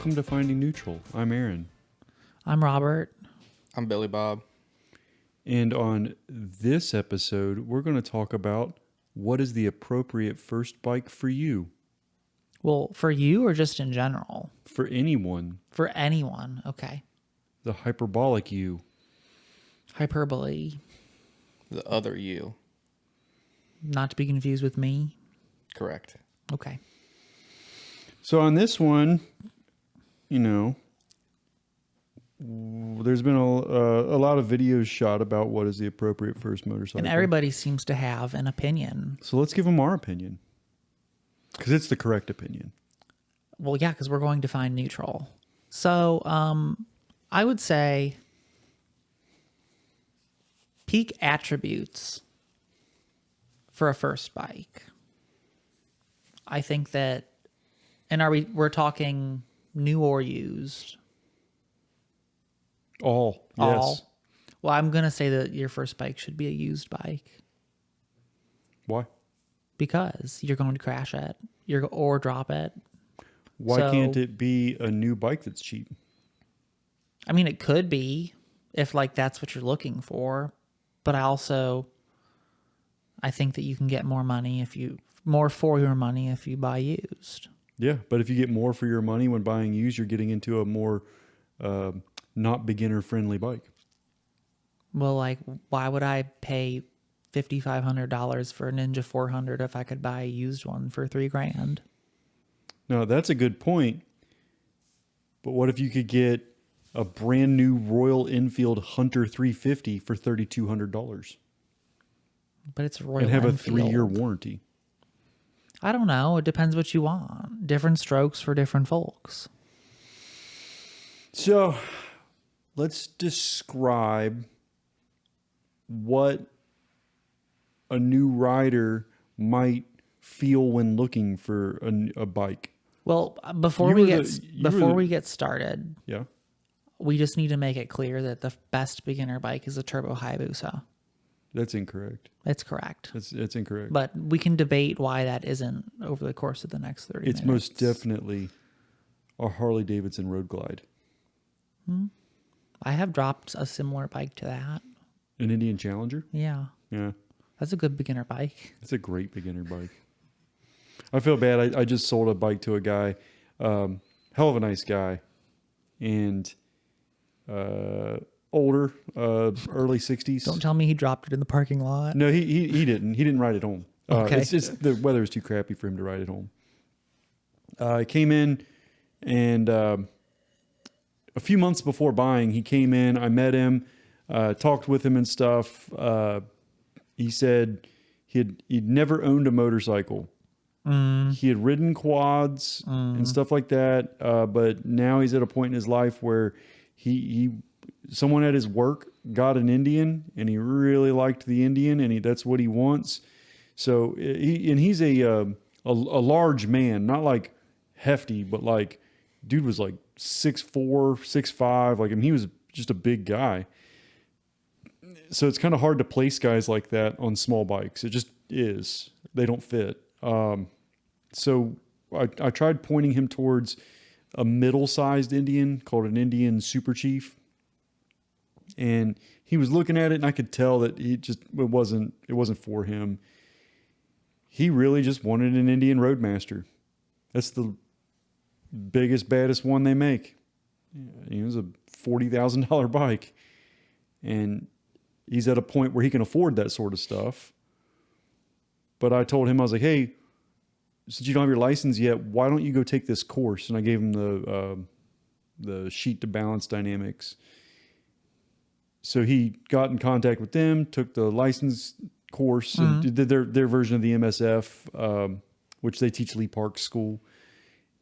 Welcome to Finding Neutral. I'm Aaron. I'm Robert. I'm Billy Bob. And on this episode, we're going to talk about what is the appropriate first bike for you. Well, for you or just in general? For anyone. For anyone. Okay. The hyperbolic you. Hyperbole. The other you. Not to be confused with me. Correct. Okay. So on this one, there's been a lot of videos shot about what is the appropriate first motorcycle. And everybody seems to have an opinion. So let's give them our opinion. Because it's the correct opinion. Well, yeah, because we're going to find neutral. So I would say peak attributes for a first bike. I think that, and we're talking new or used? All. Yes. Well, I'm going to say that your first bike should be a used bike. Why? Because you're going to crash it, or drop it. Why can't it be a new bike that's cheap? I mean, it could be if that's what you're looking for, but I think that you can get more for your money if you buy used. Yeah, but if you get more for your money when buying used, you're getting into a more not beginner-friendly bike. Well, why would I pay $5,500 for a Ninja 400 if I could buy a used one for $3,000? No, that's a good point. But what if you could get a brand new Royal Enfield Hunter 350 for $3,200? But it's a Royal and have Enfield. a 3-year warranty. I don't know. It depends what you want. Different strokes for different folks. So let's describe what a new rider might feel when looking for a bike. Well, before we get started, yeah, we just need to make it clear that the best beginner bike is a Turbo Hayabusa. That's incorrect. It's correct. It's incorrect. But we can debate why that isn't over the course of the next 30 minutes. It's most definitely a Harley Davidson Road Glide. I have dropped a similar bike to that. An Indian Challenger? Yeah. Yeah. That's a good beginner bike. It's a great beginner bike. I feel bad. I just sold a bike to a guy, hell of a nice guy, and older, early 60s. Don't tell me he dropped it in the parking lot. No, he didn't. He didn't ride it home. Okay. It's just the weather was too crappy for him to ride it home. I came in, and a few months before buying, he came in. I met him, talked with him and stuff. He said he'd never owned a motorcycle. He had ridden quads and stuff like that, but now he's at a point in his life where someone at his work got an Indian, and he really liked the Indian, and that's what he wants. So he's a large man, not like hefty, but dude was 6'4", 6'5". He was just a big guy. So it's kind of hard to place guys like that on small bikes. It just is. They don't fit. So I tried pointing him towards a middle-sized Indian called an Indian Super Chief. And he was looking at it, and I could tell that it wasn't for him. He really just wanted an Indian Roadmaster. That's the biggest, baddest one they make. It was a $40,000 bike. And he's at a point where he can afford that sort of stuff. But I told him, I was like, hey, since you don't have your license yet, why don't you go take this course? And I gave him the sheet to balance dynamics. So he got in contact with them, took the license course, and did their version of the MSF, which they teach Lee Park School.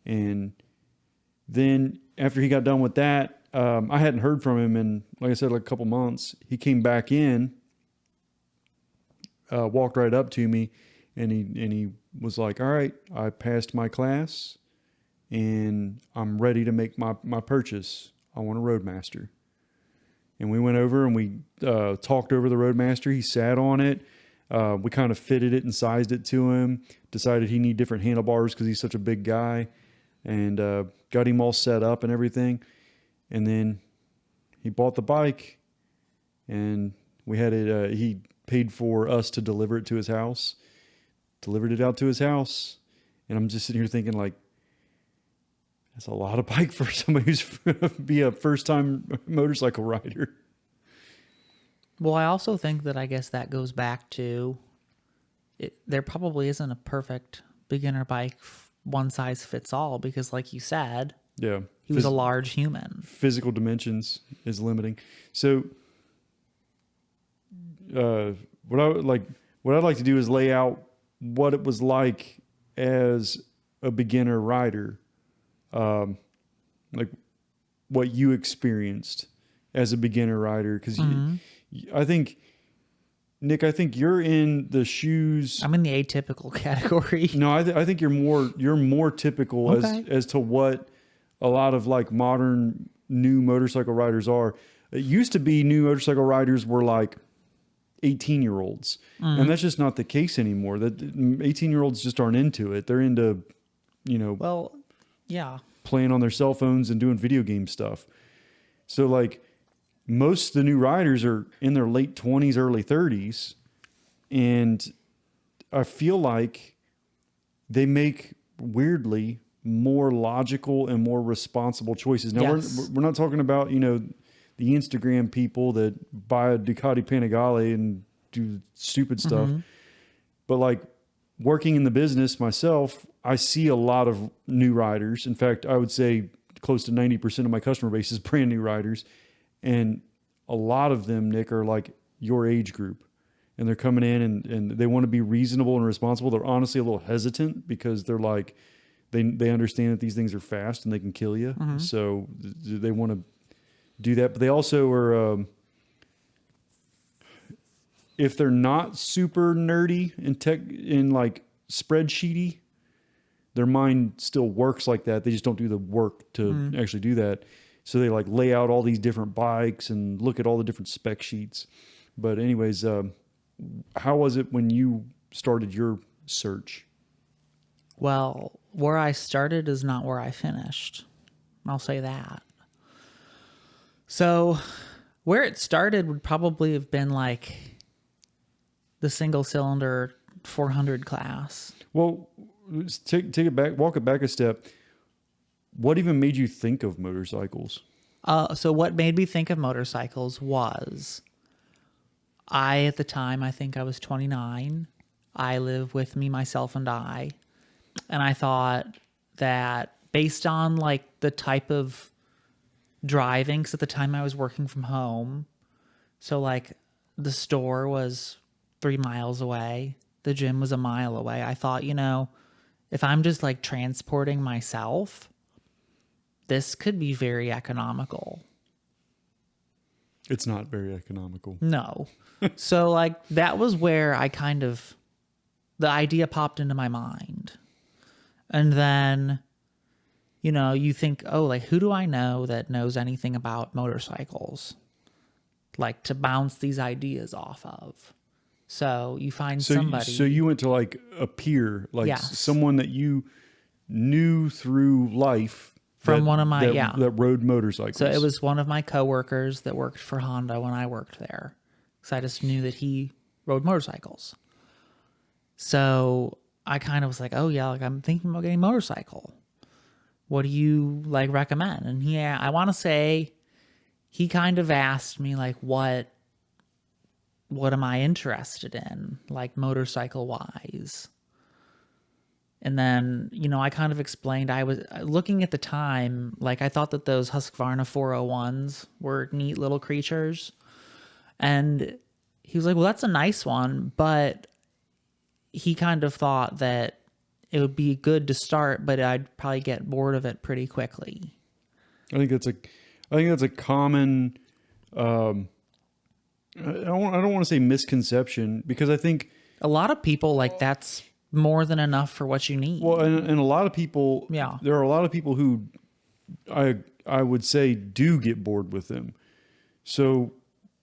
And then after he got done with that, I hadn't heard from him in, like I said, a couple months. He came back in, walked right up to me, and he was like, all right, I passed my class, and I'm ready to make my purchase. I want a Roadmaster. And we went over and we talked over the Roadmaster. He sat on it. We kind of fitted it and sized it to him. Decided he needed different handlebars because he's such a big guy. and got him all set up and everything. And then he bought the bike, and we had it. He paid for us to deliver it to his house. Delivered it out to his house, and I'm just sitting here thinking, like, that's a lot of bike for somebody who's be a first time motorcycle rider. Well, I also think that I guess that goes back to there probably isn't a perfect beginner bike, one size fits all, because like you said, Yeah. he was a large human. Physical dimensions is limiting. So, what I'd like to do is lay out what it was like as a beginner rider, like what you experienced as a beginner rider. Because I think, Nick, you're in the shoes. I'm in the atypical category. No, I think you're more typical Okay. as to what a lot of like modern new motorcycle riders are. It used to be new motorcycle riders were like 18-year-olds, and that's just not the case anymore. That 18-year-olds just aren't into it. They're into, Well, yeah. playing on their cell phones and doing video game stuff. So like most of the new riders are in their late 20s, early 30s, and I feel like they make weirdly more logical and more responsible choices. Now Yes. we're not talking about, the Instagram people that buy a Ducati Panigale and do stupid stuff. But like working in the business myself, I see a lot of new riders. In fact, I would say close to 90% of my customer base is brand new riders. And a lot of them, Nick, are like your age group. And they're coming in and they want to be reasonable and responsible. They're honestly a little hesitant because they're like, they understand that these things are fast and they can kill you. So they want to do that. But they also are, if they're not super nerdy and tech in like spreadsheety, their mind still works like that. They just don't do the work to actually do that. So they like lay out all these different bikes and look at all the different spec sheets. But anyways, how was it when you started your search? Well, where I started is not where I finished. I'll say that. So where it started would probably have been like the single cylinder 400 class. Well, let's take it back, walk it back a step. What even made you think of motorcycles? So what made me think of motorcycles was at the time, I think I was 29. I live with me, myself, and I. And I thought that based on like the type of driving, because at the time I was working from home. So like the store was 3 miles away. The gym was a mile away. I thought, if I'm just like transporting myself, this could be very economical. It's not very economical. No. So like that was where the idea popped into my mind. And then, you think, oh, like who do I know that knows anything about motorcycles? Like to bounce these ideas off of. So you find somebody. So you went to like a peer, like Yes. someone that you knew through life From one of my- that rode motorcycles. So it was one of my coworkers that worked for Honda when I worked there. So I just knew that he rode motorcycles. So I kind of was like, oh yeah, like I'm thinking about getting a motorcycle. What do you like recommend? And I want to say he kind of asked me like, what am I interested in? Like motorcycle wise. And then, I kind of explained, I was looking at the time, like I thought that those Husqvarna 401s were neat little creatures. And he was like, well, that's a nice one. But he kind of thought that it would be good to start, but I'd probably get bored of it pretty quickly. I think that's a common, I don't want to say misconception, because I think, A lot of people like that's more than enough for what you need. well, and a lot of people, Yeah. there are a lot of people who I would say do get bored with them. So,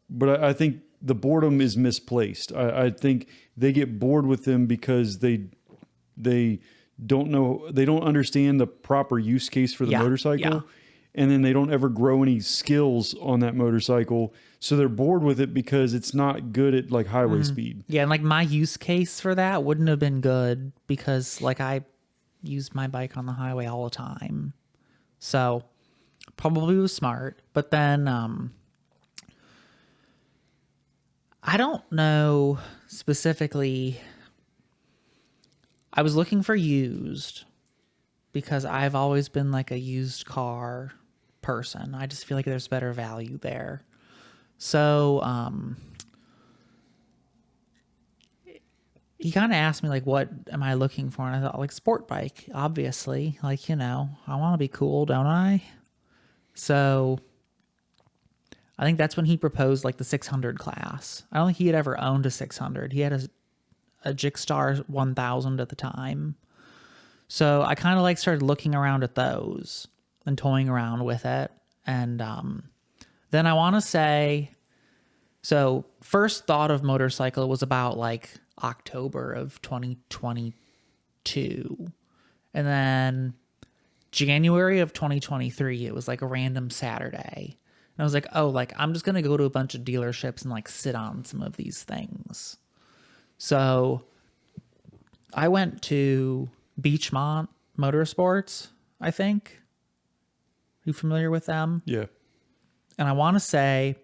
but I think the boredom is misplaced. I think they get bored with them because they they don't understand the proper use case for the Yeah, motorcycle. yeah. And then they don't ever grow any skills on that motorcycle. So they're bored with it because it's not good at like highway speed. Yeah, and like my use case for that wouldn't have been good because like I use my bike on the highway all the time. So probably was smart. But then I don't know specifically. I was looking for used because I've always been like a used car person. I just feel like there's better value there. So he kind of asked me like, what am I looking for? And I thought like sport bike, obviously. Like, you know, I want to be cool, don't I? So I think that's when he proposed like the 600 class. I don't think he had ever owned a 600. He had a Jigstar 1000 at the time. So I kind of like started looking around at those and toying around with it. And then I want to say, so first thought of motorcycle was about like October of 2022. And then January of 2023, it was like a random Saturday. And I was like, oh, like I'm just going to go to a bunch of dealerships and like sit on some of these things. So I went to Beachmont Motorsports, I think. Are you familiar with them? Yeah. And I want to say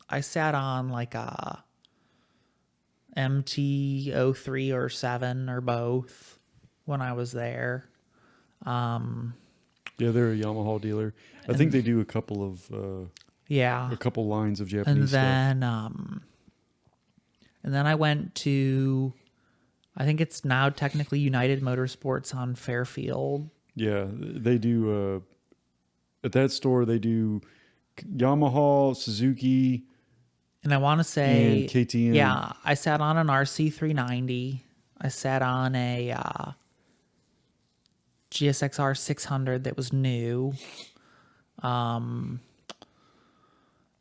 I sat on like a MT-03 or 7 or both when I was there. Yeah, they're a Yamaha dealer. I think they do a couple of Yeah. a couple lines of Japanese stuff. And then I went to, I think it's now technically United Motorsports on Fairfield. Yeah, they do at that store they do Yamaha, Suzuki, And I want to say, and KTM. yeah, I sat on an RC390. I sat on a GSXR 600 that was new. And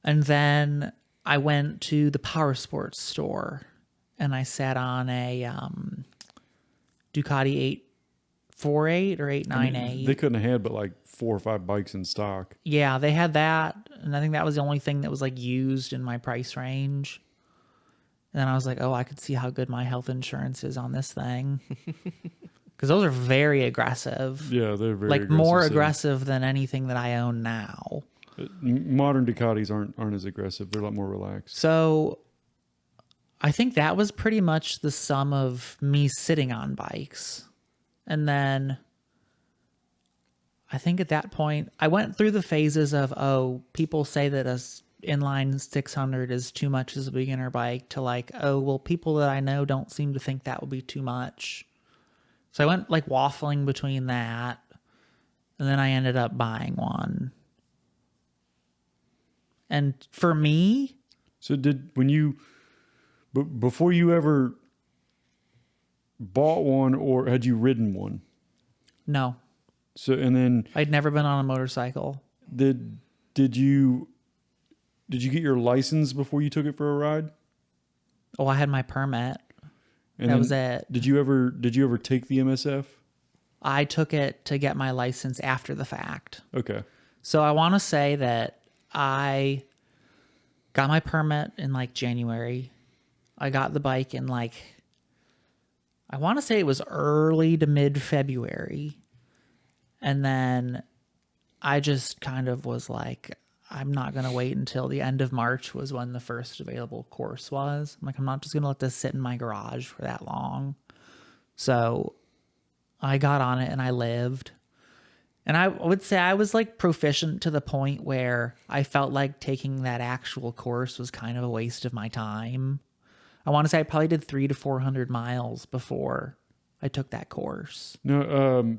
then I went to the power sports store and I sat on a Ducati 848 or 898. They couldn't have had but like 4 or 5 bikes in stock. Yeah, they had that. And I think that was the only thing that was like used in my price range. And then I was like, oh, I could see how good my health insurance is on this thing. Because those are very aggressive. Yeah, they're very like aggressive. more So, aggressive than anything that I own now. modern Ducatis aren't as aggressive. They're a lot more relaxed. So I think that was pretty much the sum of me sitting on bikes. And then I think at that point, I went through the phases of, oh, people say that a inline 600 is too much as a beginner bike to like, oh, well, people that I know don't seem to think that would be too much. So I went like waffling between that. And then I ended up buying one. And for me, So before you ever bought one or had you ridden one? no, So and then I'd never been on a motorcycle. did you get your license before you took it for a ride? Oh, I had my permit. And That then was it. Did you ever take the MSF? I took it to get my license after the fact. Okay. So I want to say that I got my permit in like January. I got the bike in like, I want to say it was early to mid February. And then I just kind of was like, I'm not going to wait until the end of March was when the first available course was. I'm like, I'm not just going to let this sit in my garage for that long. So I got on it and I lived. And I would say I was like proficient to the point where I felt like taking that actual course was kind of a waste of my time. I want to say I probably did 300 to 400 miles before I took that course. No,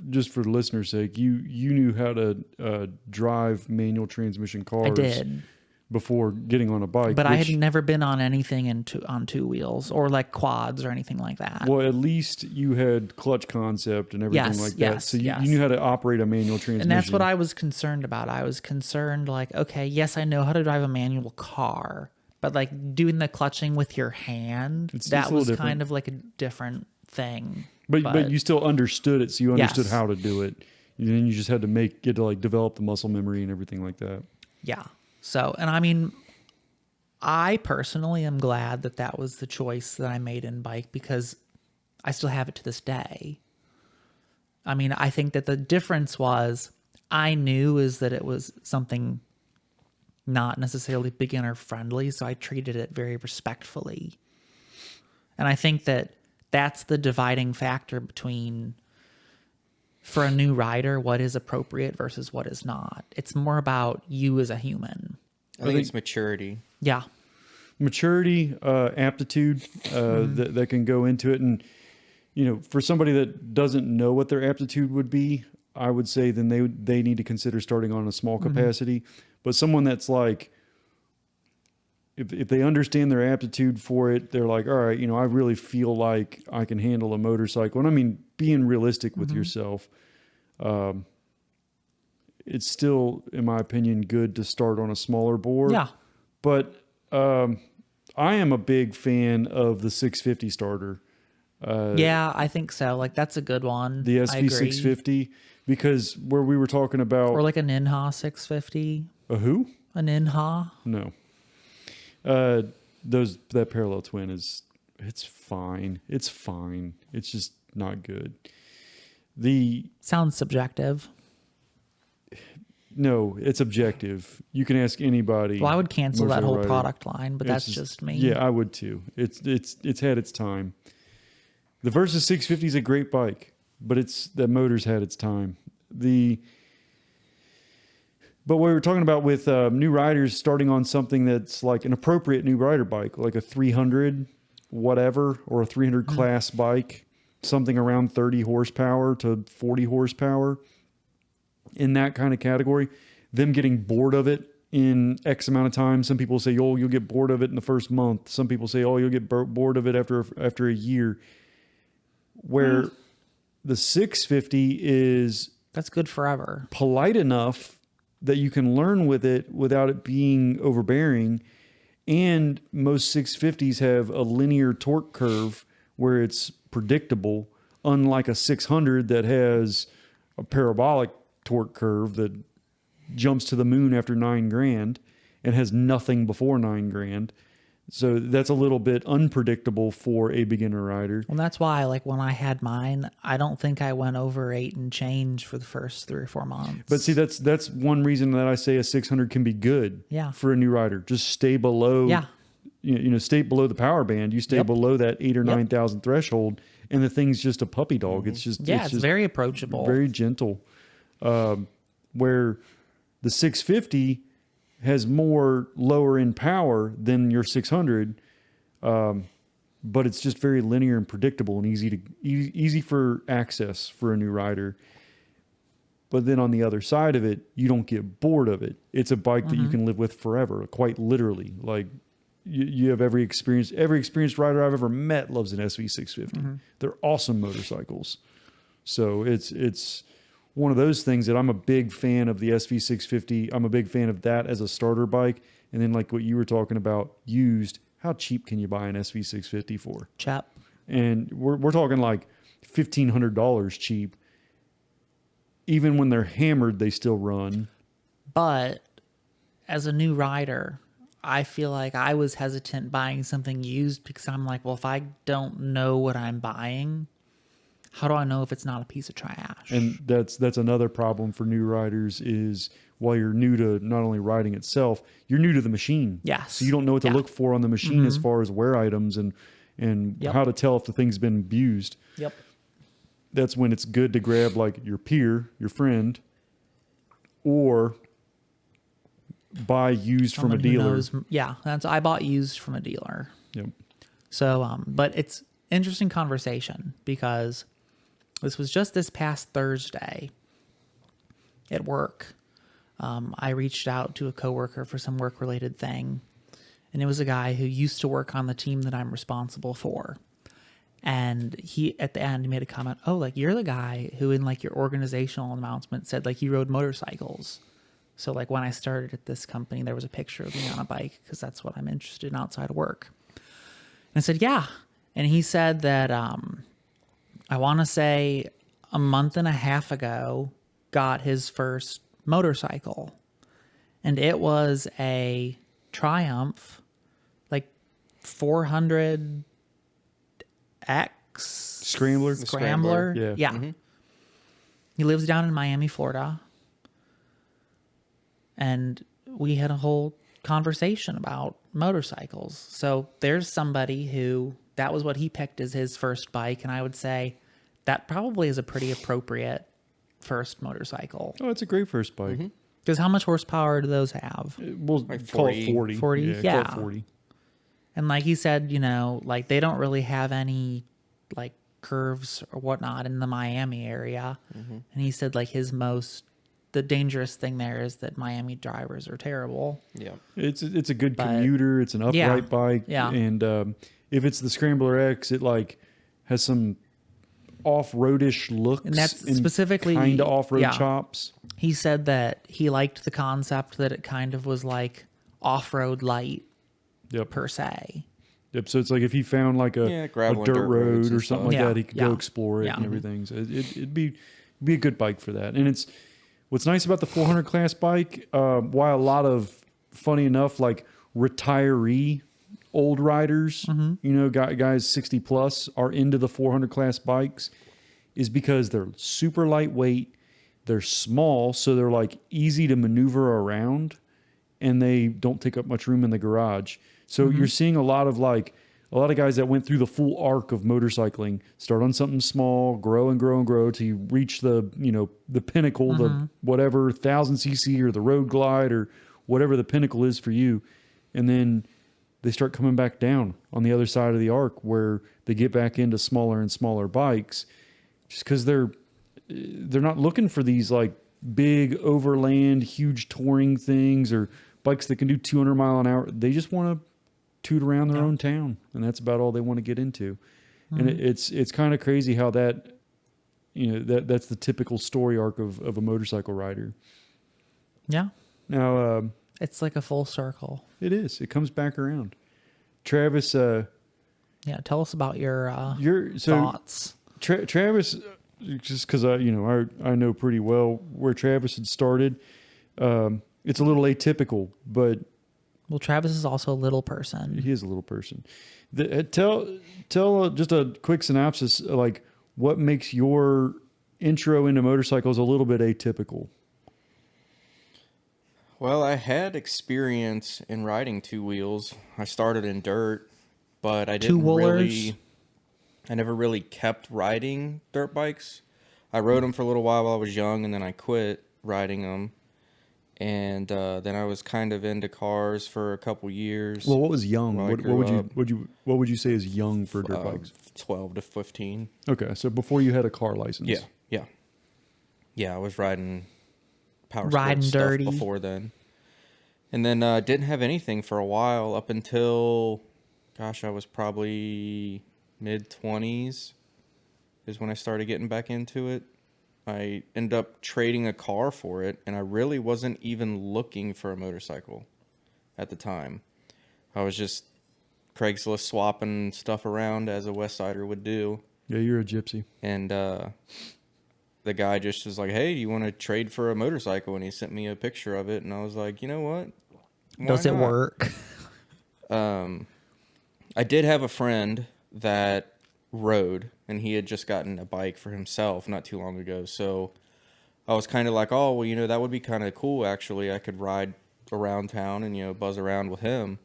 just for the listener's sake, you knew how to drive manual transmission cars. I did. Before getting on a bike. But I had never been on anything on two wheels or like quads or anything like that. Well, at least you had clutch concept and everything Yes, like that. yes, So you yes. knew how to operate a manual transmission. And that's what I was concerned about. I was concerned like, okay, yes, I know how to drive a manual car, But like doing the clutching with your hand, It's that a little was different. kind of like a different thing. But you still understood it, so you understood Yes. how to do it. And then you just had to get to like develop the muscle memory and everything like that. Yeah. So, and I mean, I personally am glad that that was the choice that I made in bike because I still have it to this day. I mean, I think that the difference was I knew is that it was something not necessarily beginner friendly, so I treated it very respectfully. And I think that that's the dividing factor between, for a new rider, what is appropriate versus what is not. It's more about you as a human. I think it's maturity. Yeah. Maturity, aptitude that can go into it. And, for somebody that doesn't know what their aptitude would be, I would say then they need to consider starting on a small capacity. But someone that's like, if they understand their aptitude for it, they're like, all right, I really feel like I can handle a motorcycle. And I mean, being realistic with yourself, it's still, in my opinion, good to start on a smaller board. Yeah. But I am a big fan of the 650 starter, Yeah, I think so. Like that's a good one. the I SV agree. 650, because where we were talking about Or like a Ninja 650. a who? A Ninja. No. That parallel twin it's fine. It's fine. It's just not good. Sounds subjective. No, it's objective. You can ask anybody. Well, I would cancel that motorcycle whole rider. product line, but It's that's just me. Yeah, I would too. It's had its time. The Versus 650 is a great bike, but that motor's had its time. But what we were talking about with new riders starting on something that's like an appropriate new rider bike, like a 300 whatever or a 300 class bike, something around 30 horsepower to 40 horsepower, in that kind of category, them getting bored of it in X amount of time. Some people say, oh, you'll get bored of it in the first month. Some people say, oh, you'll get bored of it after a year. Where the 650 is That's good forever. polite enough that you can learn with it without it being overbearing. And most 650s have a linear torque curve where it's predictable, unlike a 600 that has a parabolic torque curve that jumps to the moon after $9,000 and has nothing before $9,000. So that's a little bit unpredictable for a beginner rider. Well, that's why, like, when I had mine, I don't think I went over 8 and change for the first 3 or 4 months. But see, that's one reason that I say a 600 can be good Yeah. for a new rider. Just stay below, Yeah. Stay below the power band. You stay Yep. below that 8 or Yep. 9,000 threshold, and the thing's just a puppy dog. It's just Yeah, it's just very approachable. very gentle. Where the 650 has more lower end power than your 600, but it's just very linear and predictable and easy for access for a new rider. But then on the other side of it, you don't get bored of it. It's a bike that you can live with forever, quite literally. Like you have every experienced rider I've ever met loves an SV650. They're awesome motorcycles. So it's one of those things that I'm a big fan of the SV650. I'm a big fan of that as a starter bike. And then like what you were talking about, used, how cheap can you buy an SV650 for? Chap. And we're talking like $1,500 cheap. Even when they're hammered, they still run. But as a new rider, I feel like I was hesitant buying something used because I'm like, well, if I don't know what I'm buying, how do I know if it's not a piece of trash? And that's another problem for new riders is while you're new to not only riding itself, you're new to the machine. Yes. So you don't know what to Yeah. look for on the machine as far as wear items and Yep. how to tell if the thing's been abused. Yep. That's when it's good to grab like your peer, your friend, or buy used from a Someone who dealer. knows- yeah, I bought used from a dealer. Yep. So, but it's interesting conversation because this was just this past Thursday at work. I reached out to a coworker for some work-related thing, and it was a guy who used to work on the team that I'm responsible for. And he, at the end, made a comment, oh, like, you're the guy who in, like, your organizational announcement said, like, you rode motorcycles. So like when I started at this company, there was a picture of me on a bike because that's what I'm interested in outside of work. And I said, yeah. And he said that I want to say a month and a half ago got his first motorcycle. And it was a Triumph, like 400X Scrambler. Scrambler. Yeah. He lives down in Miami, Florida. And we had a whole conversation about motorcycles. So there's somebody who that was what he picked as his first bike. And I would say that probably is a pretty appropriate first motorcycle. Oh, it's a great first bike. Because how much horsepower do those have? We'll Like call it 40. 40? Yeah. Yeah. Call it 40. And like he said, you know, like they don't really have any like curves or whatnot in the Miami area. And he said like the dangerous thing there is that Miami drivers are terrible. Yeah. It's a good But- commuter. It's an upright Yeah. bike. Yeah. And if it's the Scrambler X, it like has some off-roadish looks And that's specifically- kind of off-road yeah. chops. He said that he liked the concept that it kind of was like off-road light Yep. per se. Yep. So it's like if he found like a Yeah, gravel and dirt dirt roads road and or something stuff. like Yeah, that, he could go yeah. explore it Yeah. and everything. So it'd be a good bike for that. And it's what's nice about the 400 class bike. While a lot of funny enough, like retiree old riders, you know, guys 60 plus are into the 400 class bikes, is because they're super lightweight, they're small, so they're like easy to maneuver around, and they don't take up much room in the garage. So you're seeing a lot of guys that went through the full arc of motorcycling, start on something small, grow and grow and grow till you reach the, you know, the pinnacle, the whatever 1000cc or the Road Glide or whatever the pinnacle is for you. And then they start coming back down on the other side of the arc where they get back into smaller and smaller bikes just because they're not looking for these like big overland, huge touring things or bikes that can do 200 mile an hour. They just want to toot around their own town, and that's about all they want to get into. And it's kind of crazy how that, you know, that's the typical story arc of a motorcycle rider. Yeah. Now, It's like a full circle. it is. It comes back around. Travis, Yeah. Tell us about your thoughts. Travis, just because I know pretty well where Travis had started. It's a little atypical, but Well, Travis is also a little person. he is a little person. Tell just a quick synopsis, like what makes your intro into motorcycles a little bit atypical. Well, I had experience in riding two wheels. I started in dirt, but I didn't Two-wheelers? I never really kept riding dirt bikes. I rode them for a little while I was young, and then I quit riding them. And then I was kind of into cars for a couple years. Well, what was young? Well, I What grew would you say is young for dirt bikes? 12 to 15. Okay, so before you had a car license. Yeah, I was riding power Riding sports stuff dirty. before then. And then didn't have anything for a while up until, gosh, I was probably mid-20s is when I started getting back into it. I ended up trading a car for it, and I really wasn't even looking for a motorcycle at the time. I was just Craigslist swapping stuff around as a West Sider would do. Yeah, you're a gypsy. And the guy just was like, hey, do you want to trade for a motorcycle? And he sent me a picture of it, and I was like, you know what? Why Does it not? work? I did have a friend that rode, and he had just gotten a bike for himself not too long ago. So I was kind of like, oh, well, you know, that would be kind of cool, actually. I could ride around town and, you know, buzz around with him.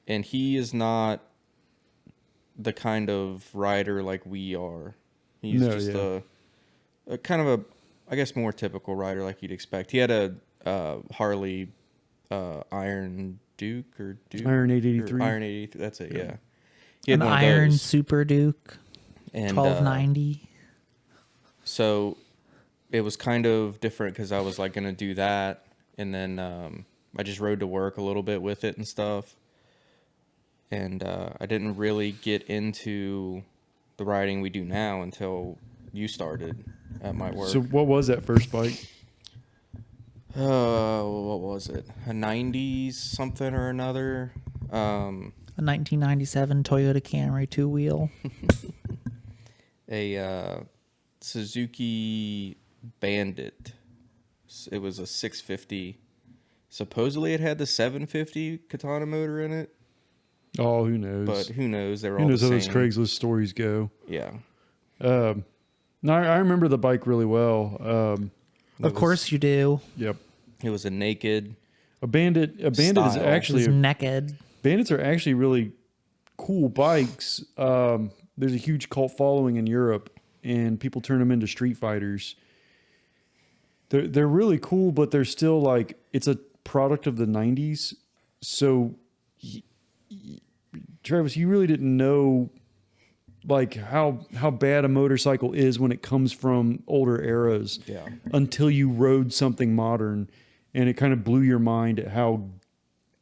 And he is not the kind of rider like we are. He's just a kind of a, I guess, more typical rider like you'd expect. He had a Harley Iron Duke or Duke? Iron 883. Or Iron 883, that's it, yeah. He had An one of Iron those. Super Duke And 1290. so it was kind of different because I was like going to do that. And then I just rode to work a little bit with it and stuff. And I didn't really get into the riding we do now until you started at my work. So what was that first bike? What was it? A 90s something or another. A 1997 Toyota Camry 2-wheel. A Suzuki Bandit. It was a 650. Supposedly it had the 750 Katana motor in it, Oh, who knows? but who knows? They were Who all knows the how same. those Craigslist stories go? Yeah. No, I remember the bike really well. Of course you do. Yep. It was a naked. A Bandit is Style. It actually was naked. Bandits are actually really cool bikes. There's a huge cult following in Europe, and people turn them into street fighters. They're really cool, but they're still like, it's a product of the 90s. So, Travis, you really didn't know like how bad a motorcycle is when it comes from older eras. Yeah. Until you rode something modern, and it kind of blew your mind at how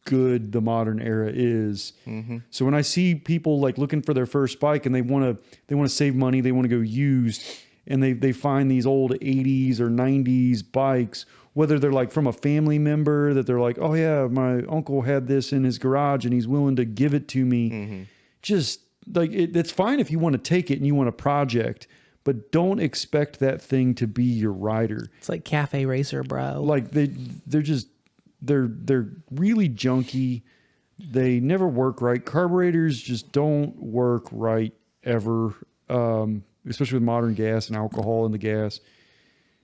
good the modern era is. Mm-hmm. So when I see people like looking for their first bike and they want to save money, they want to go used, and they find these old 80s or 90s bikes, whether they're like from a family member that they're like, oh yeah, my uncle had this in his garage and he's willing to give it to me. Mm-hmm. Just like it's fine if you want to take it and you want a project, but don't expect that thing to be your rider. It's like Cafe Racer, bro. Like they're really junky. They never work right. Carburetors just don't work right ever. Especially with modern gas and alcohol in the gas.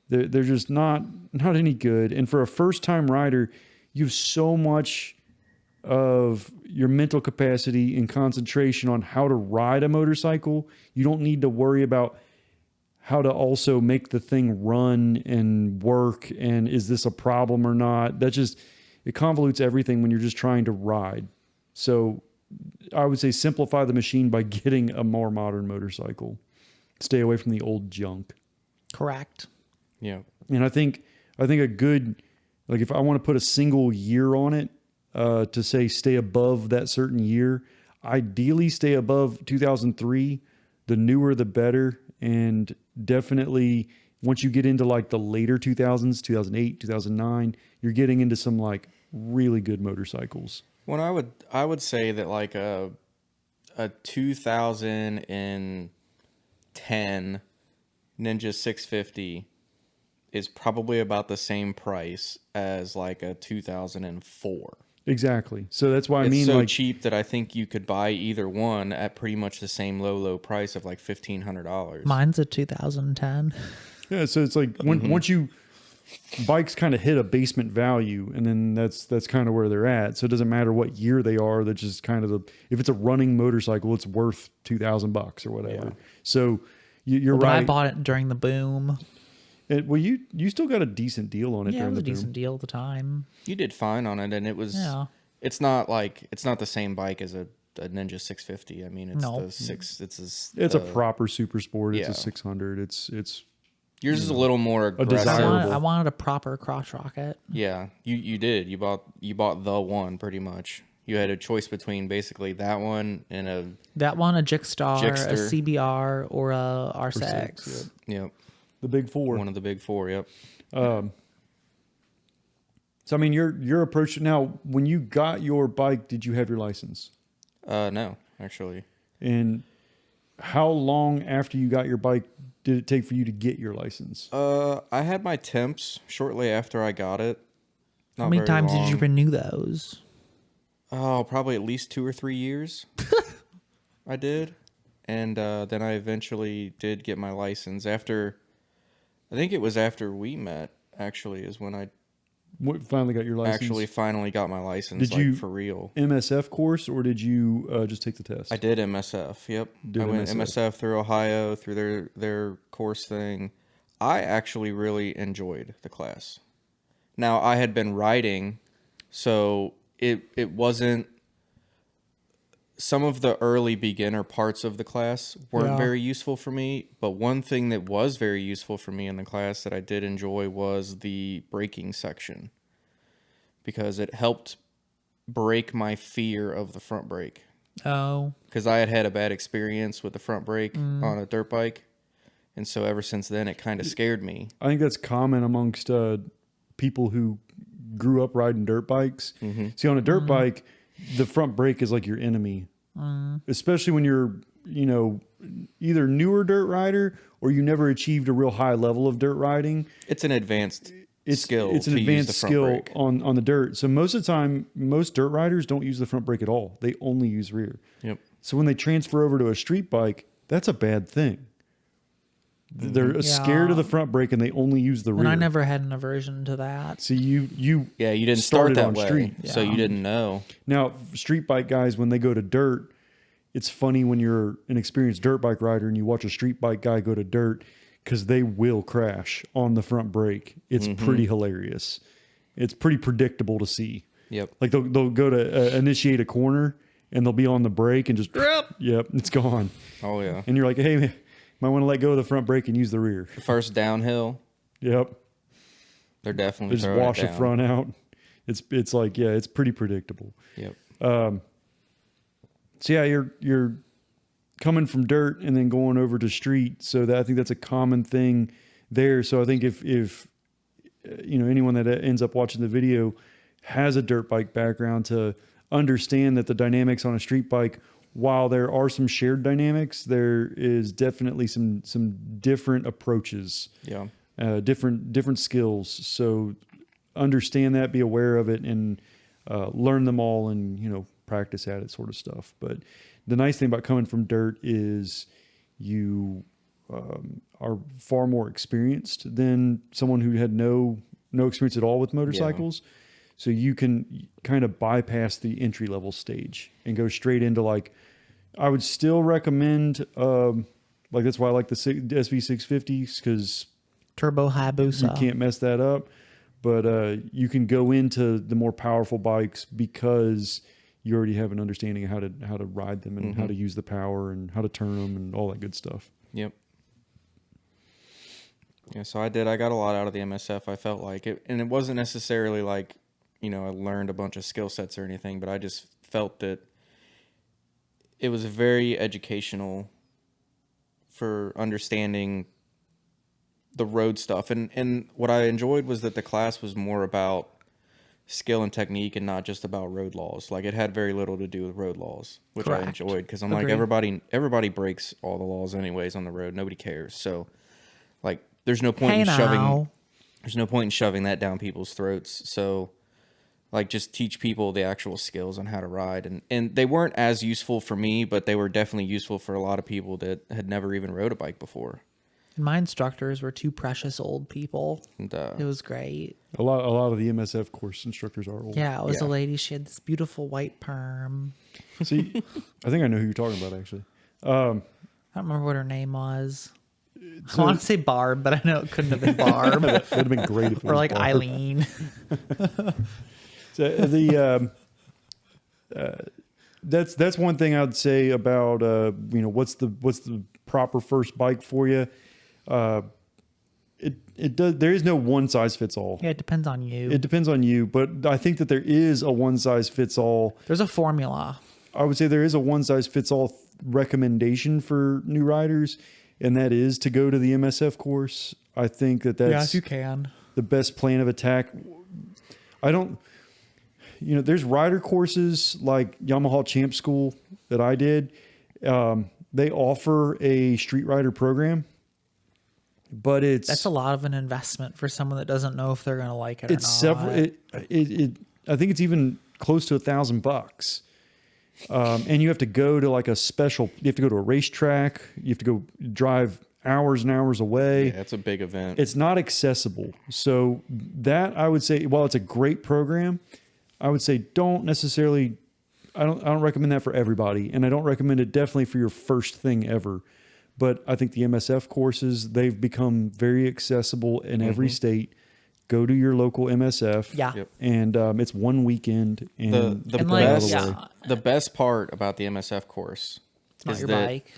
They're just not any good. And for a first time rider, you have so much of your mental capacity and concentration on how to ride a motorcycle. You don't need to worry about how to also make the thing run and work, and is this a problem or not. It convolutes everything when you're just trying to ride. So I would say simplify the machine by getting a more modern motorcycle. Stay away from the old junk. Correct. Yeah. And I think a good, like if I want to put a single year on it, to say stay above that certain year, ideally stay above 2003. The newer, the better. And definitely once you get into like the later 2000s, 2008, 2009, you're getting into some like really good motorcycles. Well, I would say that like a 2010 Ninja 650 is probably about the same price as like a 2004. Exactly. So that's why I It's mean, so like, cheap that I think you could buy either one at pretty much the same low price of like $1,500. Mine's a 2010. yeah. So it's like once you bikes kind of hit a basement value, and then that's kind of where they're at. So it doesn't matter what year they are. That's just kind of if it's a running motorcycle, it's worth $2,000 or whatever. Yeah. So you're But right. I bought it during the boom. Well, you still got a decent deal on it Yeah, it during was the a decent boom. deal at the time. You did fine on it, and it was. Yeah. It's not the same bike as a Ninja 650. I mean, it's No. the six. It's a proper super sport. It's yeah. a 600. It's yours is a little more aggressive. desirable. I wanted a proper crotch rocket. Yeah, you did. You bought the one pretty much. You had a choice between basically that one and a That one, a Jigstar, a Gixxter. CBR, or a R6. yep, the big four. one of the big four. Yep. So I mean, your approach now. When you got your bike, did you have your license? No, actually. And how long after you got your bike did it take for you to get your license? I had my temps shortly after I got it. How many times did you renew those? Oh, probably at least 2 or 3 years. I did, and then I eventually did get my license after. I think it was after we met. Actually, is when I Finally got your license? finally got my license. Did like, you for real? MSF course, or did you just take the test? I did MSF. Yep. I went MSF through Ohio through their course thing. I actually really enjoyed the class. Now I had been riding, so it wasn't. Some of the early beginner parts of the class weren't very useful for me, but one thing that was very useful for me in the class that I did enjoy was the braking section, because it helped break my fear of the front brake. Oh. Because I had a bad experience with the front brake on a dirt bike, and so ever since then it kind of scared me. I think that's common amongst people who grew up riding dirt bikes. See, on a dirt bike, the front brake is like your enemy, especially when you're, you know, either newer dirt rider or you never achieved a real high level of dirt riding. It's an advanced skill. It's an to use advanced the front skill brake. on the dirt. So most of the time, most dirt riders don't use the front brake at all. They only use rear. Yep. So when they transfer over to a street bike, that's a bad thing. They're scared of the front brake and they only use the rear. And I never had an aversion to that. So you Yeah, you didn't started start that on way, street. so you didn't know. Now, street bike guys, when they go to dirt, it's funny when you're an experienced dirt bike rider and you watch a street bike guy go to dirt because they will crash on the front brake. It's pretty hilarious. It's pretty predictable to see. Yep. Like they'll go to initiate a corner and they'll be on the brake and just, yep, it's gone. Oh yeah. And you're like, hey, man, might want to let go of the front brake and use the rear. First downhill, Yep. they're definitely Just throwing wash it the down. front out. It's like, yeah, it's pretty predictable. Yep. So yeah, you're coming from dirt and then going over to street. So I think that's a common thing there. So I think if you know, anyone that ends up watching the video has a dirt bike background, to understand that the dynamics on a street bike, while there are some shared dynamics, there is definitely some different approaches, Yeah. different skills. So understand that, be aware of it, and learn them all, and, you know, practice at it, sort of stuff. But the nice thing about coming from dirt is you are far more experienced than someone who had no experience at all with motorcycles. So you can kind of bypass the entry level stage and go straight into, like, I would still recommend, like, that's why I like the SV650s, because Turbo you Hayabusa. can't mess that up. But you can go into the more powerful bikes because you already have an understanding of how to ride them and how to use the power and how to turn them and all that good stuff. Yep. Yeah, so I got a lot out of the MSF. I felt like it, and it wasn't necessarily like, you know, I learned a bunch of skill sets or anything, but I just felt that it was very educational for understanding the road stuff. And what I enjoyed was that the class was more about skill and technique and not just about road laws. Like, it had very little to do with road laws, which I Correct. enjoyed, because I'm Agreed. like, everybody breaks all the laws anyways on the road. Nobody cares. So, like, there's no point Hey in shoving now. there's no point in shoving that down people's throats. So, like, just teach people the actual skills on how to ride. And they weren't as useful for me, but they were definitely useful for a lot of people that had never even rode a bike before. My instructors were two precious old people. And It was great. A lot of the MSF course instructors are old. Yeah, it was a Yeah. lady. She had this beautiful white perm. See, I think I know who you're talking about, actually. I don't remember what her name was. I want to say Barb, but I know it couldn't have been Barb. That would have been great if it Or was like Barb. Eileen. So that's one thing I'd say about you know, what's the proper first bike for you. It does. There is no one size fits all. Yeah, it depends on you. It depends on you, but I think that there is a one size fits all. There's a formula. I would say there is a one size fits all recommendation for new riders, and that is to go to the MSF course. I think that's Yes, you can. the best plan of attack. I don't, you know, there's rider courses like Yamaha Champ School that I did. They offer a street rider program, but That's a lot of an investment for someone that doesn't know if they're going to like it or it's not. several. I think it's even close to $1,000. And you have to go to like a special. You have to go to a racetrack. You have to go drive hours and hours away. Yeah, it's a big event. It's not accessible. So that, I would say, while it's a great program, I would say don't necessarily. I don't recommend that for everybody, and I don't recommend it definitely for your first thing ever. But I think the MSF courses, they've become very accessible in every state. Go to your local MSF. Yeah. Yep. And it's one weekend. And The get And that like, out of the yeah, way. the best part about the MSF course it's not is your that, bike.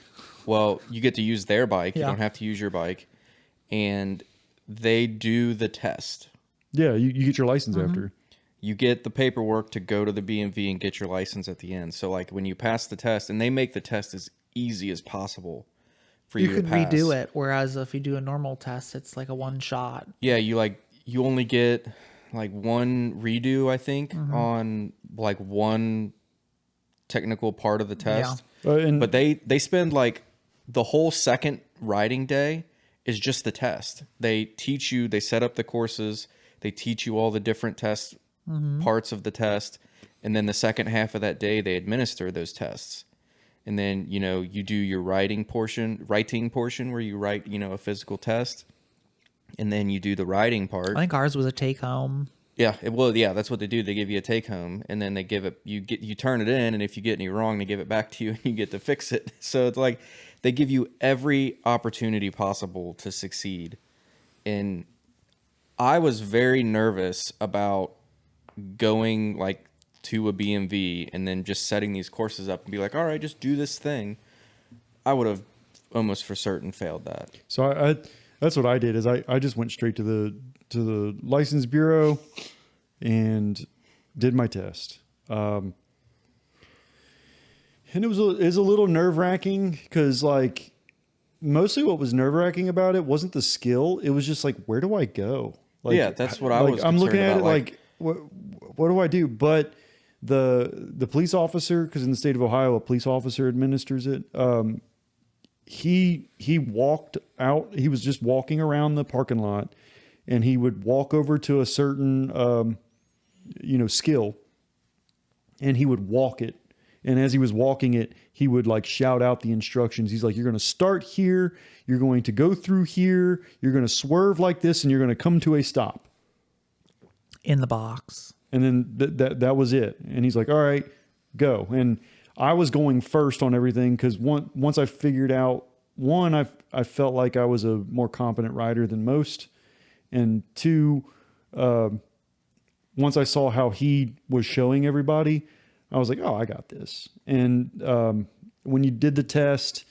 well, you get to use their bike. You Yeah. don't have to use your bike. And they do the test. Yeah, you get your license after. You get the paperwork to go to the BMV and get your license at the end. So, like, when you pass the test, and they make the test as easy as possible for you, You could to pass. redo it, whereas if you do a normal test, it's like a one shot. Yeah, you you only get like one redo, I think, on like one technical part of the test. But they spend like the whole second riding day is just the test. They teach you, they set up the courses, they teach you all the different test parts of the test, and then the second half of that day they administer those tests. And then, you know, you do your writing portion where you write, you know, a physical test, and then you do the writing part. I think ours was a take home. Yeah, that's what they do. They give you a take home, and then they give it. You turn it in, and if you get any wrong, they give it back to you, and you get to fix it. So it's like they give you every opportunity possible to succeed. And I was very nervous about going like to a BMV and then just setting these courses up and be like, all right, just do this thing. I would have almost for certain failed that. So I that's what I did is I just went straight to the license bureau and did my test. And it was a little nerve wracking because like mostly what was nerve wracking about it wasn't the skill. It was just like, where do I go? Like, yeah, that's what I was. I'm looking at about, it like what do I do? But the police officer, because in the state of Ohio, a police officer administers it. He walked out. He was just walking around the parking lot, and he would walk over to a certain, skill, and he would walk it. And as he was walking it, he would like shout out the instructions. He's like, "You're going to start here. You're going to go through here. You're going to swerve like this, and you're going to come to a stop." In the box. And then that was it. And he's like, "All right, go." And I was going first on everything because once I figured out, one, I felt like I was a more competent rider than most. And two, once I saw how he was showing everybody, I was like, oh, I got this. And when you did the test,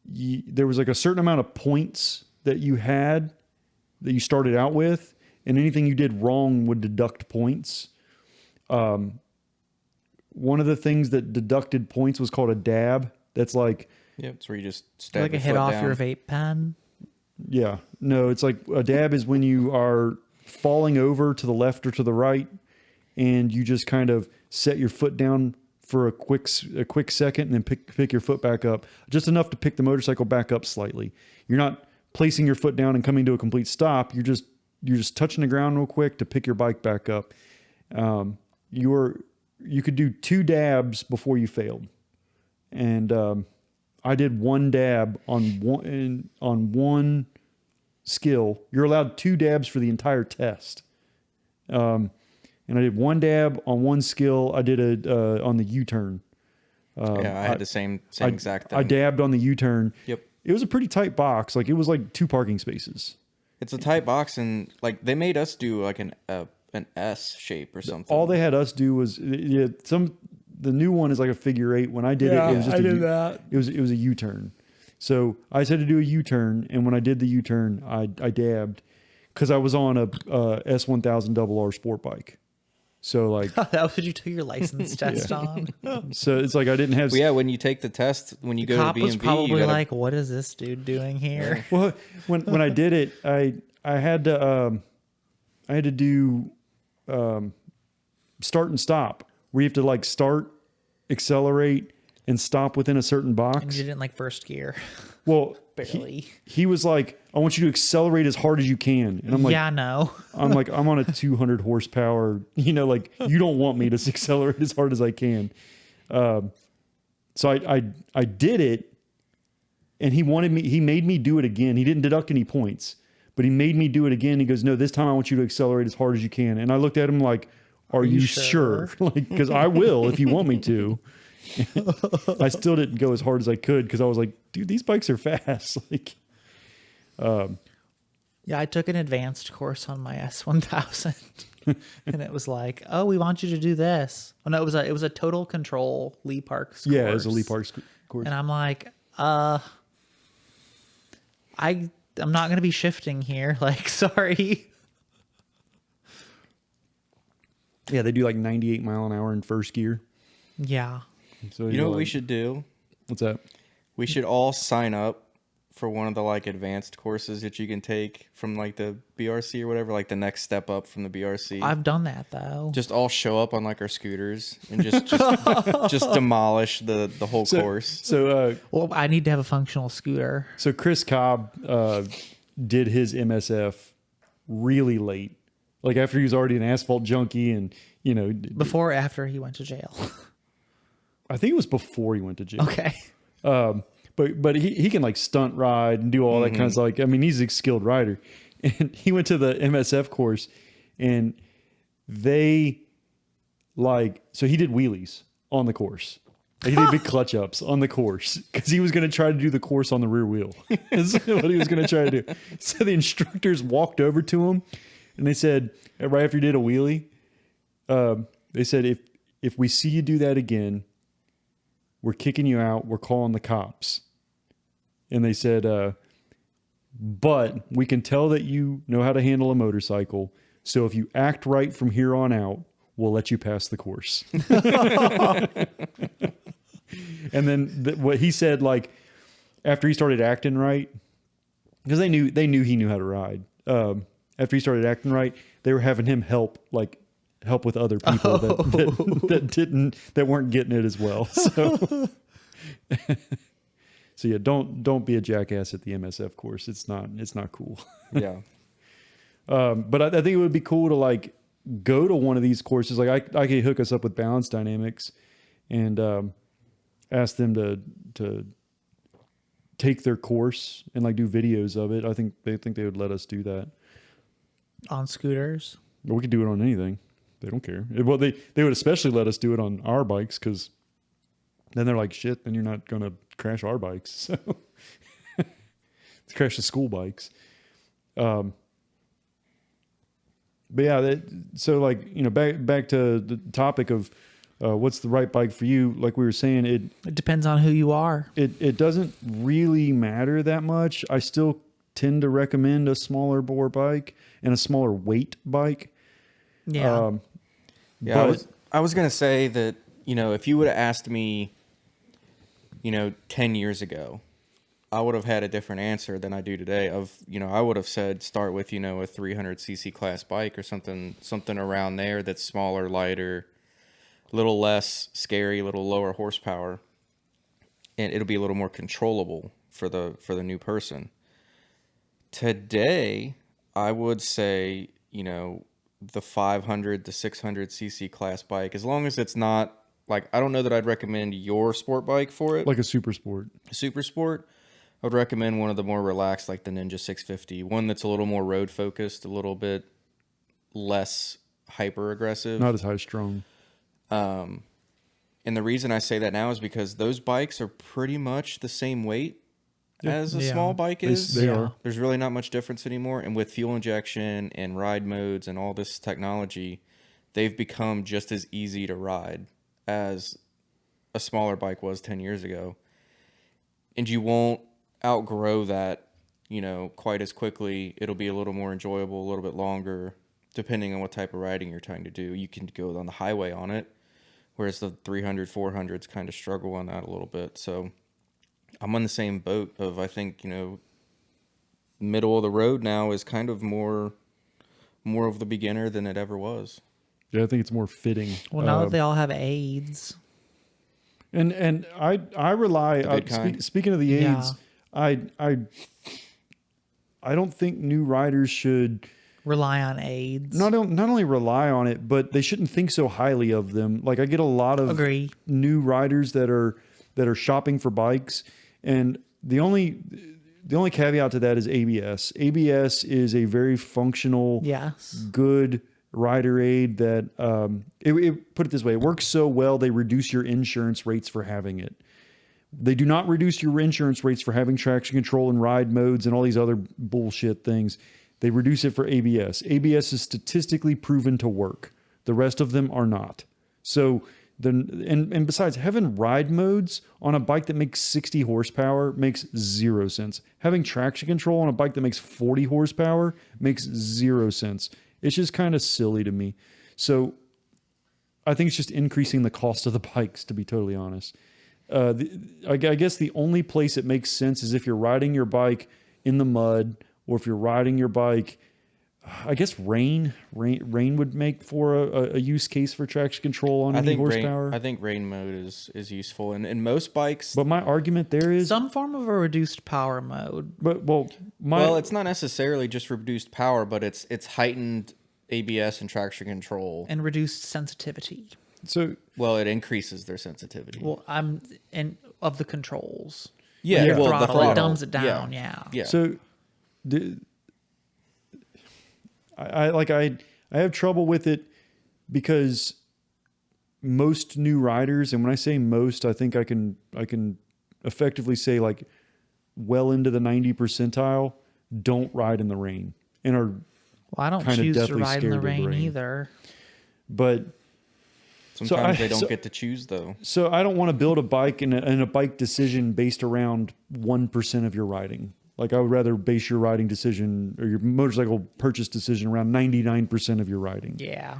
there was like a certain amount of points that you had that you started out with. And anything you did wrong would deduct points. One of the things that deducted points was called a dab. That's like... Yep, it's where you just stab like a your hit foot off down. your vape pen. Yeah. No, it's like a dab is when you are falling over to the left or to the right, and you just kind of set your foot down for a quick second and then pick your foot back up. Just enough to pick the motorcycle back up slightly. You're not placing your foot down and coming to a complete stop. You're just touching the ground real quick to pick your bike back up. You could do 2 dabs before you failed. And I did 1 dab on one skill. You're allowed 2 dabs for the entire test. And I did 1 dab on 1 skill. I did it on the U-turn. Yeah, I had the same exact thing. I dabbed on the U-turn. Yep. It was a pretty tight box. Like it was like 2 parking spaces. It's a tight box, and like they made us do like an S shape or something. All they had us do was the new one is like a figure 8. When I did it was just that. It was a U-turn. So I just had to do a U-turn, and when I did the U-turn, I dabbed because I was on a S1000 RR sport bike. So like That was what you took your license test on. so it's like I didn't have. Well, yeah, when you take the test, when you go Cop to BMV, was probably you gotta, like, "What is this dude doing here?" Well, when I did it, I had to do start and stop, where you have to like start, accelerate, and stop within a certain And box. you did it in like first gear. Well, Barely. he was like, "I want you to accelerate as hard as you can," and I'm like, yeah, no. I'm like, I'm on a 200 horsepower. Like you don't want me to accelerate as hard as I can. So I did it, and he made me do it again. He didn't deduct any points, but he made me do it again. He goes, "No, this time I want you to accelerate as hard as you can." And I looked at him like, "Are you sure?" Like, because I will if you want me to. I still didn't go as hard as I could because I was like, dude, these bikes are fast. Like, Yeah, I took an advanced course on my S1000, and it was like, "Oh, we want you to do this." Oh no, it was a total control Lee Parks course. yeah, it was a Lee Parks course. And I'm like, I'm not gonna be shifting here. Like, sorry. Yeah, they do like 98 mile an hour in first gear. Yeah. So you know what we should do? What's that? We should all sign up for one of the like advanced courses that you can take from like the BRC or whatever, like the next step up from the BRC. I've done that though. Just all show up on like our scooters and just demolish the whole course. So Well, I need to have a functional scooter. so Chris Cobb did his MSF really late, like after he was already an asphalt junkie, and Before or after he went to jail? I think it was before he went to jail. Okay. But he can like stunt ride and do all that kind of stuff. Like, I mean, he's a skilled rider. And he went to the MSF course, and they so he did wheelies on the course. Like, he did big clutch ups on the course because he was going to try to do the course on the rear wheel. That's what he was going to try to do. So the instructors walked over to him and they said, right after he did a wheelie, they said, if we see you do that again, we're kicking you out. We're calling the cops. And they said, but we can tell that you know how to handle a motorcycle. So if you act right from here on out, we'll let you pass the course. And then what he said, like after he started acting right, because they knew he knew how to ride. After he started acting right, they were having him help with other people that weren't getting it as well. So, so yeah, don't be a jackass at the MSF course. It's not cool. Yeah. But I think it would be cool to like go to one of these courses. Like I could hook us up with Balance Dynamics and ask them to take their course and like do videos of it. I think they would let us do that. On scooters. Or we could do it on anything. They don't care. Well, they would especially let us do it on our bikes because then they're like, shit, then you're not going to crash our bikes. So crash the school bikes. But yeah, so like, back to the topic of what's the right bike for you? Like we were saying, It depends on who you are. it doesn't really matter that much. I still tend to recommend a smaller bore bike and a smaller weight bike. Yeah. Yeah, But I was gonna say that, if you would have asked me, 10 years ago, I would have had a different answer than I do today. I would have said start with, a 300cc class bike or something around there that's smaller, lighter, a little less scary, a little lower horsepower, and it'll be a little more controllable for the new person. Today, I would say, the 500 to 600cc class bike, as long as it's not like, I don't know that I'd recommend your sport bike for it. like a super sport. Super sport, I would recommend one of the more relaxed, like the Ninja 650, one that's a little more road focused, a little bit less hyper aggressive. Not as high strung. And the reason I say that now is because those bikes are pretty much the same weight as a small bike is. They are. There's really not much difference anymore. And with fuel injection and ride modes and all this technology, they've become just as easy to ride as a smaller bike was 10 years ago. And you won't outgrow that, quite as quickly. It'll be a little more enjoyable, a little bit longer, depending on what type of riding you're trying to do. You can go on the highway on it, whereas the 300, 400s kind of struggle on that a little bit. So I'm on the same boat of, I think, middle of the road now is kind of more of the beginner than it ever was. Yeah, I think it's more fitting. Well, now that they all have aids. And I rely The good kind. speaking of the aids, I don't think new riders should Rely on aids. not only rely on it, but they shouldn't think so highly of them. Like I get a lot of Agree. new riders that are shopping for bikes, and the only caveat to that is ABS. ABS is a very functional, Yes. good rider aid that put it this way, it works so well they reduce your insurance rates for having it. They do not reduce your insurance rates for having traction control and ride modes and all these other bullshit things. They reduce it for ABS. ABS is statistically proven to work. The rest of them are not. So and besides, having ride modes on a bike that makes 60 horsepower makes 0 sense. Having traction control on a bike that makes 40 horsepower makes 0 sense. It's just kind of silly to me. So I think it's just increasing the cost of the bikes, to be totally honest. I guess the only place it makes sense is if you're riding your bike in the mud, or if you're riding your bike. I guess rain would make for a use case for traction control on any horsepower. I think rain mode is useful, and in most bikes. But my argument there is some form of a reduced power mode. But it's not necessarily just reduced power, but it's heightened ABS and traction control and reduced sensitivity. So it increases their sensitivity. Well, of the controls. Yeah, Your well, throttle, the throttle, it dumbs it down. Yeah. So, I have trouble with it because most new riders, and when I say most, I think I can effectively say like well into the 90 percentile don't ride in the rain and are Well, I don't kinda choose to deathly ride in the scared of rain rain. either. But Sometimes they don't get to choose though. So I don't want to build a bike and a bike decision based around 1% of your riding. Like I would rather base your riding decision or your motorcycle purchase decision around 99% of your riding. Yeah.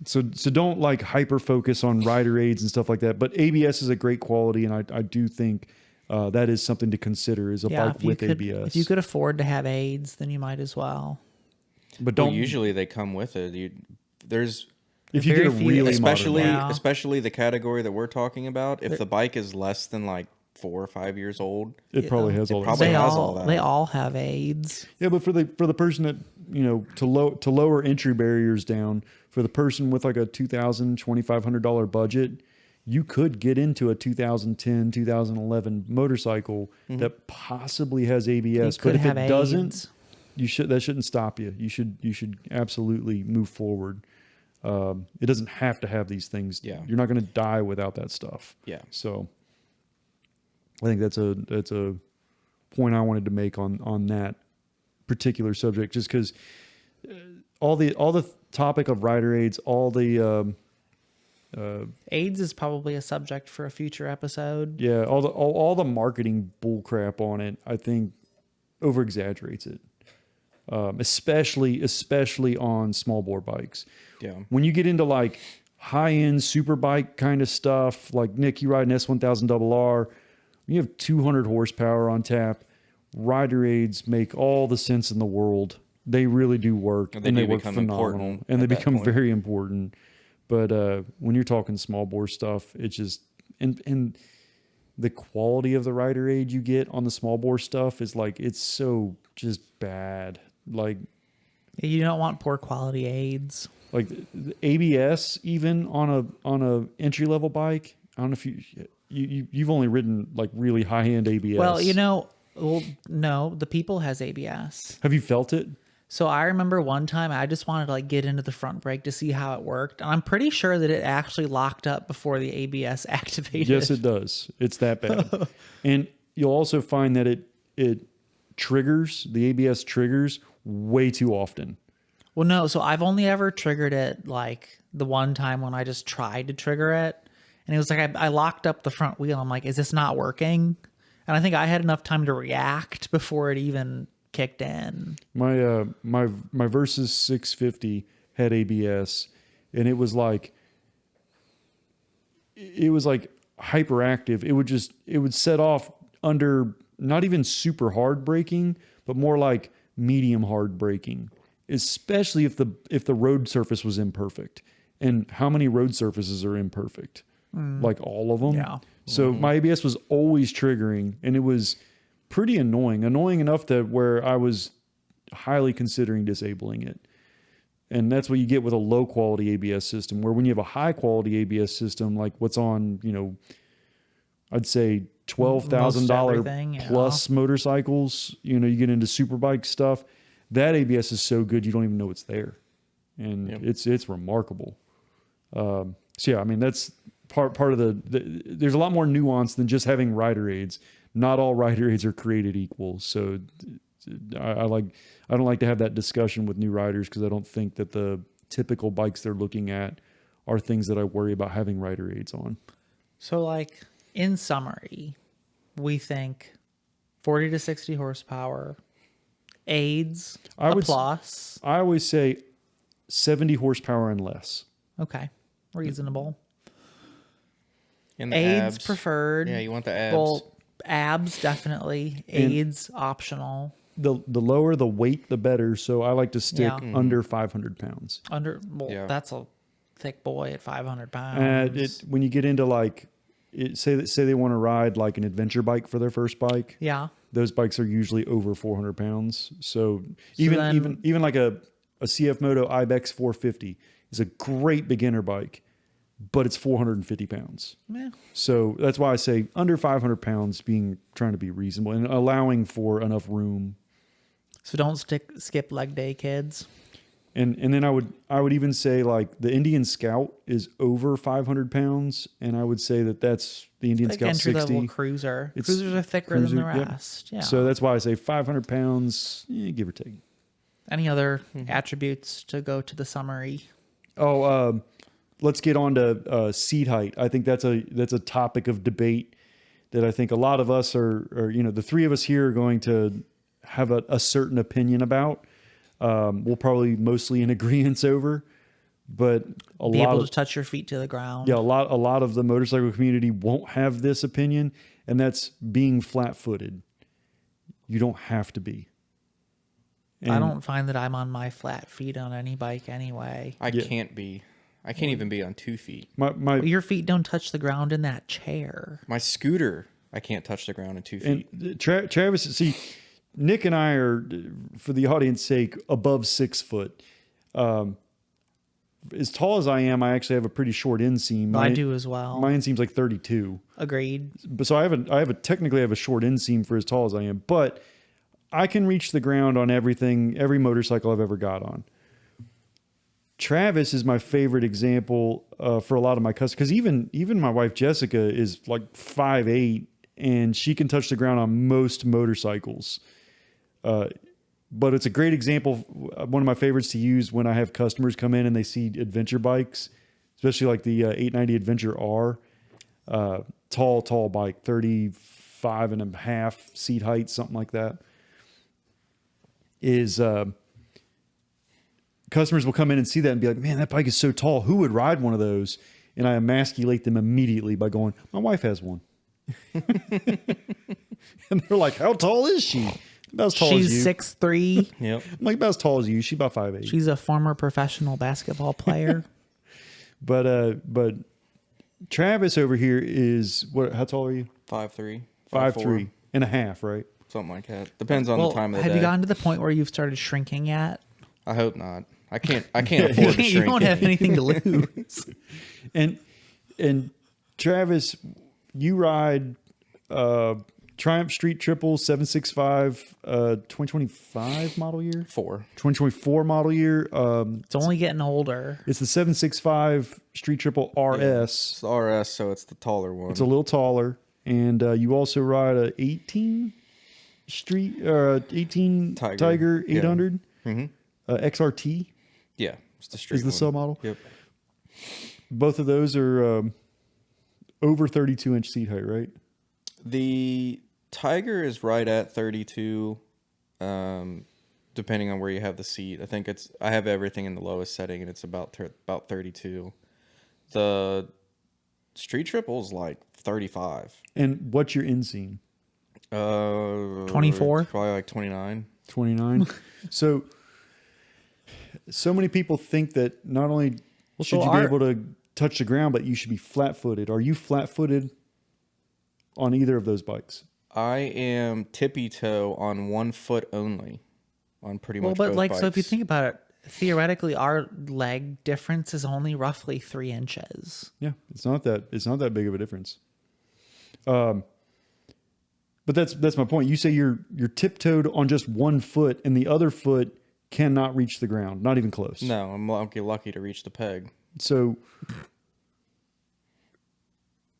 So don't like hyper focus on rider aids and stuff like that. But ABS is a great quality, and I do think that is something to consider is a bike with ABS. If you could afford to have aids, then you might as well. But don't usually they come with it. if you get a really especially the category that we're talking about. If the bike is less than like 4 or 5 years old, it probably has all that. Probably has all that. They all have aids. Yeah, but for the person that to lower entry barriers down, for the person with like a $2,000-$2,500 budget, you could get into a 2010, 2011 motorcycle that possibly has ABS. But if it doesn't, that shouldn't stop you. You should absolutely move forward. It doesn't have to have these things. Yeah. You're not going to die without that stuff. Yeah. So I think that's a point I wanted to make on that particular subject, just because all the topic of rider aids, all the AIDS is probably a subject for a future episode. yeah, all the marketing bullcrap on it, I think over exaggerates it. Especially on small bore bikes. Yeah. When you get into like high end super bike kind of stuff, like Nick, you ride an S1000RR, you have 200 horsepower on tap. Rider aids make all the sense in the world. They really do work, and they work phenomenal, and they become very important. But when you're talking small bore stuff, it's just and the quality of the rider aid you get on the small bore stuff is like it's so just bad. Like you don't want poor quality aids. Like the ABS, even on a entry level bike. I don't know if you've only ridden like really high end ABS. Well, no, the People has ABS. Have you felt it? So I remember one time I just wanted to like get into the front brake to see how it worked. And I'm pretty sure that it actually locked up before the ABS activated. Yes, it does. It's that bad. And you'll also find that it triggers, the ABS triggers way too often. Well, no. So I've only ever triggered it like the one time when I just tried to trigger it. And it was like I locked up the front wheel. I'm like, is this not working? And I think I had enough time to react before it even kicked in. My Versys 650 had ABS, and it was like hyperactive. It would set off under not even super hard braking, but more like medium hard braking, especially if the road surface was imperfect. And how many road surfaces are imperfect? Like all of them. Yeah. So my ABS was always triggering, and it was pretty annoying enough that where I was highly considering disabling it. And that's what you get with a low quality ABS system, where when you have a high quality ABS system, like what's on, I'd say $12,000 plus motorcycles, you get into super bike stuff, that ABS is so good, you don't even know it's there. And it's remarkable. So yeah, I mean, that's part of there's a lot more nuance than just having rider aids. Not all rider aids are created equal. So I don't like to have that discussion with new riders, because I don't think that the typical bikes they're looking at are things that I worry about having rider aids on. So like in summary, we think 40 to 60 horsepower, aids, a plus. I always say 70 horsepower and less. Okay. Reasonable. And the AIDS abs. preferred. Yeah, you want the abs. Well, abs definitely. And- AIDS optional. The lower the weight, the better. So I like to stick Yeah. under 500 pounds. Yeah. That's a thick boy at 500 pounds. When you get into like, say they want to ride like an adventure bike for their first bike. Yeah. Those bikes are usually over 400 pounds. So then- even like a CF Moto Ibex 450 is a great beginner bike, but it's 450 pounds. Yeah. So that's why I say under 500 pounds, trying to be reasonable and allowing for enough room. So don't skip leg day, kids. And then I would even say like the Indian Scout is over 500 pounds, and I would say that's the Indian Like Scout entry 60. level cruiser. It's Cruisers are thicker than the cruiser, yep. rest. Yeah. So that's why I say 500 pounds, give or take. Any other attributes to go to the summary? Oh, let's get on to seat height. I think that's a topic of debate that I think a lot of us are the three of us here are going to have a certain opinion about. We'll probably mostly in agreement over, but Be able to touch your feet to the ground. a lot of the motorcycle community won't have this opinion, and that's being flat-footed. You don't have to be. I don't find that I'm on my flat feet on any bike anyway. I can't be. I can't even be on 2 feet. My Your feet don't touch the ground in that chair. My scooter, I can't touch the ground in 2 feet. and Travis, see, Nick and I are, for the audience sake, above 6 foot. As tall as I am, I actually have a pretty short inseam. I do as well. My inseam's like 32. Agreed. But so technically I have a short inseam for as tall as I am, but I can reach the ground on every motorcycle I've ever got on. Travis is my favorite example for a lot of my customers, because even my wife Jessica is like 5'8", and she can touch the ground on most motorcycles. But it's a great example, one of my favorites to use when I have customers come in and they see adventure bikes, especially like the 890 Adventure R. Tall bike, 35 and a half seat height, something like that. Customers will come in and see that and be like, man, that bike is so tall. Who would ride one of those? And I emasculate them immediately by going, my wife has one. And they're like, how tall is she? About as tall as She's you. 6'3". Yep. I'm like, about as tall as you. She's about 5'8". She's a former professional basketball player. But Travis over here is what? How tall are you? 5'3". 5'3" and a half, right? Something like that. Depends on Well, the time of the have day. you gotten to the point where you've started shrinking yet? I hope not. I can't afford to You shrink. don't have anything to lose. And Travis, you ride Triumph Street Triple 765 2025 model year? 2024 model year. It's only getting older. It's the 765 Street Triple RS. It's the RS, so it's the taller one. It's a little taller. And you also ride a 18 Tiger 800 XRT Yeah, it's the street is the one. sub model. Yep. Both of those are over 32-inch seat height, right? The Tiger is right at 32, depending on where you have the seat. I have everything in the lowest setting, and it's about 32. The Street Triple is like 35. And what's your inseam? 24? Probably like 29. 29. So many people think that not only should you be able to touch the ground, but you should be flat-footed. Are you flat-footed on either of those bikes? I am tippy-toe on 1 foot only on pretty much Well, but both like, bikes. so if you think about it, theoretically, our leg difference is only roughly 3 inches. Yeah, it's not that big of a difference. But that's my point. You say you're tiptoed on just 1 foot, and the other foot cannot reach the ground, not even close. No, I'm lucky to reach the peg. So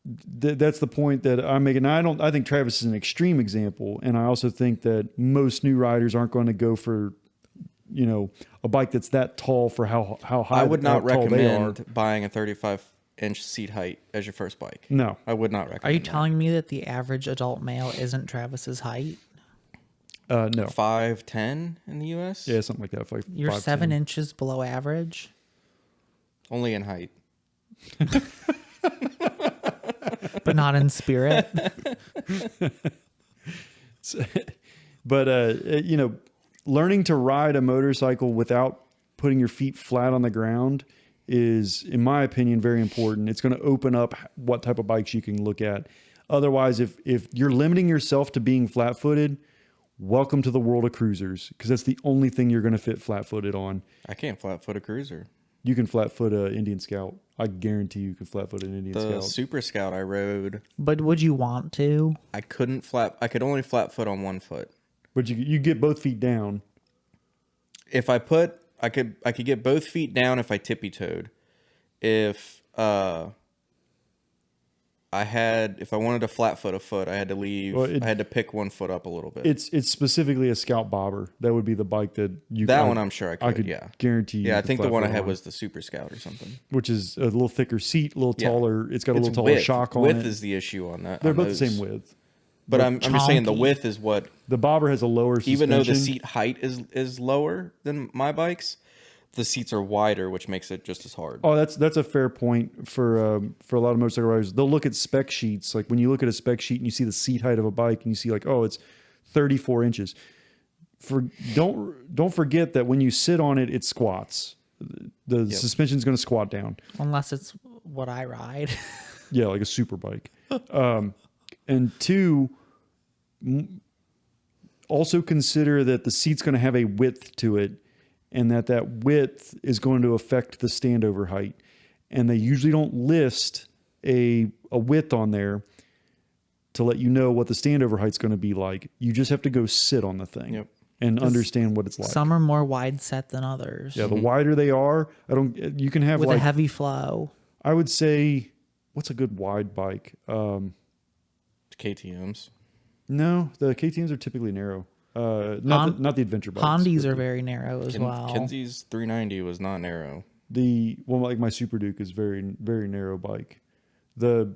that's the point that I'm making. I think Travis is an extreme example, and I also think that most new riders aren't going to go for, a bike that's that tall for how high. I would not how tall they are. recommend buying a 35-inch seat height as your first bike. No, I would not recommend. Are you that. telling me that the average adult male isn't Travis's height? no. 5'10" in the U.S.? Yeah, something like that. Like You're 5'10". 7 inches below average? Only in height. but not in spirit. But you know, learning to ride a motorcycle without putting your feet flat on the ground is, in my opinion, very important. It's going to open up what type of bikes you can look at. Otherwise, if you're limiting yourself to being flat-footed, welcome to the world of cruisers, because that's the only thing you're going to fit flat-footed on. I can't flat-foot a cruiser. You can flat-foot an Indian Scout. I guarantee you can flat-foot an Indian The Scout. Super Scout I rode, But would you want to? I could only flat-foot on one foot. But you get both feet down. If I could get both feet down if I tippy-toed. If I wanted to flat foot a foot, I had to leave. Well, I had to pick one foot up a little bit. It's specifically a Scout bobber. That would be the bike that you. That one I'm sure I could. Yeah, guarantee. You yeah, I could think the one I flat-foot had on, was the Super Scout or something. which is a little thicker seat, a little Yeah. taller. It's got a It's little taller width. shock on Width it. is the issue on that. They're on both those. the same width. But I'm just saying the chonky. width is what. The bobber has a lower suspension. Even though the seat height is lower than my bikes, the seats are wider, which makes it just as hard. Oh, that's a fair point for a lot of motorcycle riders. They'll look at spec sheets. Like when you look at a spec sheet and you see the seat height of a bike and you see like, oh, it's 34 inches. Don't forget that when you sit on it, it squats. The suspension's going to squat down. Unless it's what I ride. Yeah, like a super bike. And two, also consider that the seat's going to have a width to it, and that width is going to affect the standover height. And they usually don't list a width on there to let you know what the standover height's going to be like. You just have to go sit on the thing Yep. and understand what it's like. Some are more wide set than others. Yeah, the wider they are, you can have With like a heavy flow. I would say, what's a good wide bike? KTM's. No, the KTM's are typically narrow. Not the adventure bikes. Hondas but are very narrow as well. Kenzie's 390 was not narrow. the well, like my Super Duke is very narrow bike. The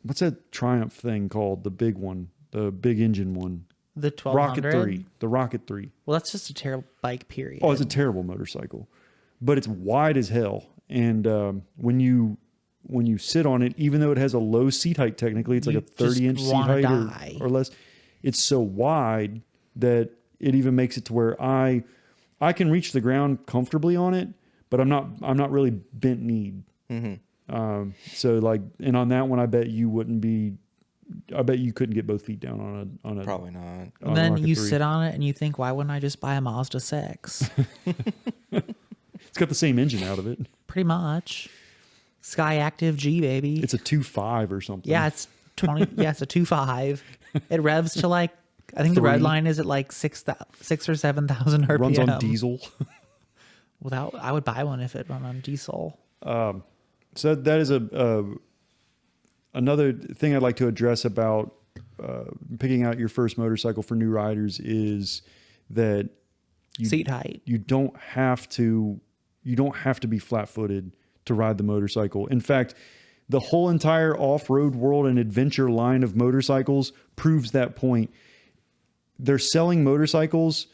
what's that Triumph thing called? The big one, the big engine one. The 1200? Rocket 3. The Rocket 3. Well, that's just a terrible bike, period. Oh, it's a terrible motorcycle, but it's wide as hell. And when you sit on it, even though it has a low seat height, technically it's like a 30-inch seat height or less. It's so wide that it even makes it to where I can reach the ground comfortably on it, but I'm not really bent kneed. Mm-hmm. So like, and on that one, I bet you couldn't get both feet down on a Probably not. on And a then Rocket you 3. sit on it and you think, why wouldn't I just buy a Mazda 6? It's got the same engine out of it. Pretty much. Sky Active G, baby. It's a 2.5 or something. Yeah, it's 20. Yeah, it's a 2.5. It revs to like, I think the red 3. line is at like 6 or 7,000 RPM. Runs on diesel. Without, I would buy one if it run on diesel. So that is another thing I'd like to address about picking out your first motorcycle for new riders is that Seat height. you don't have to be flat-footed to ride the motorcycle. In fact, the whole entire off-road world and adventure line of motorcycles proves that point. They're selling motorcycles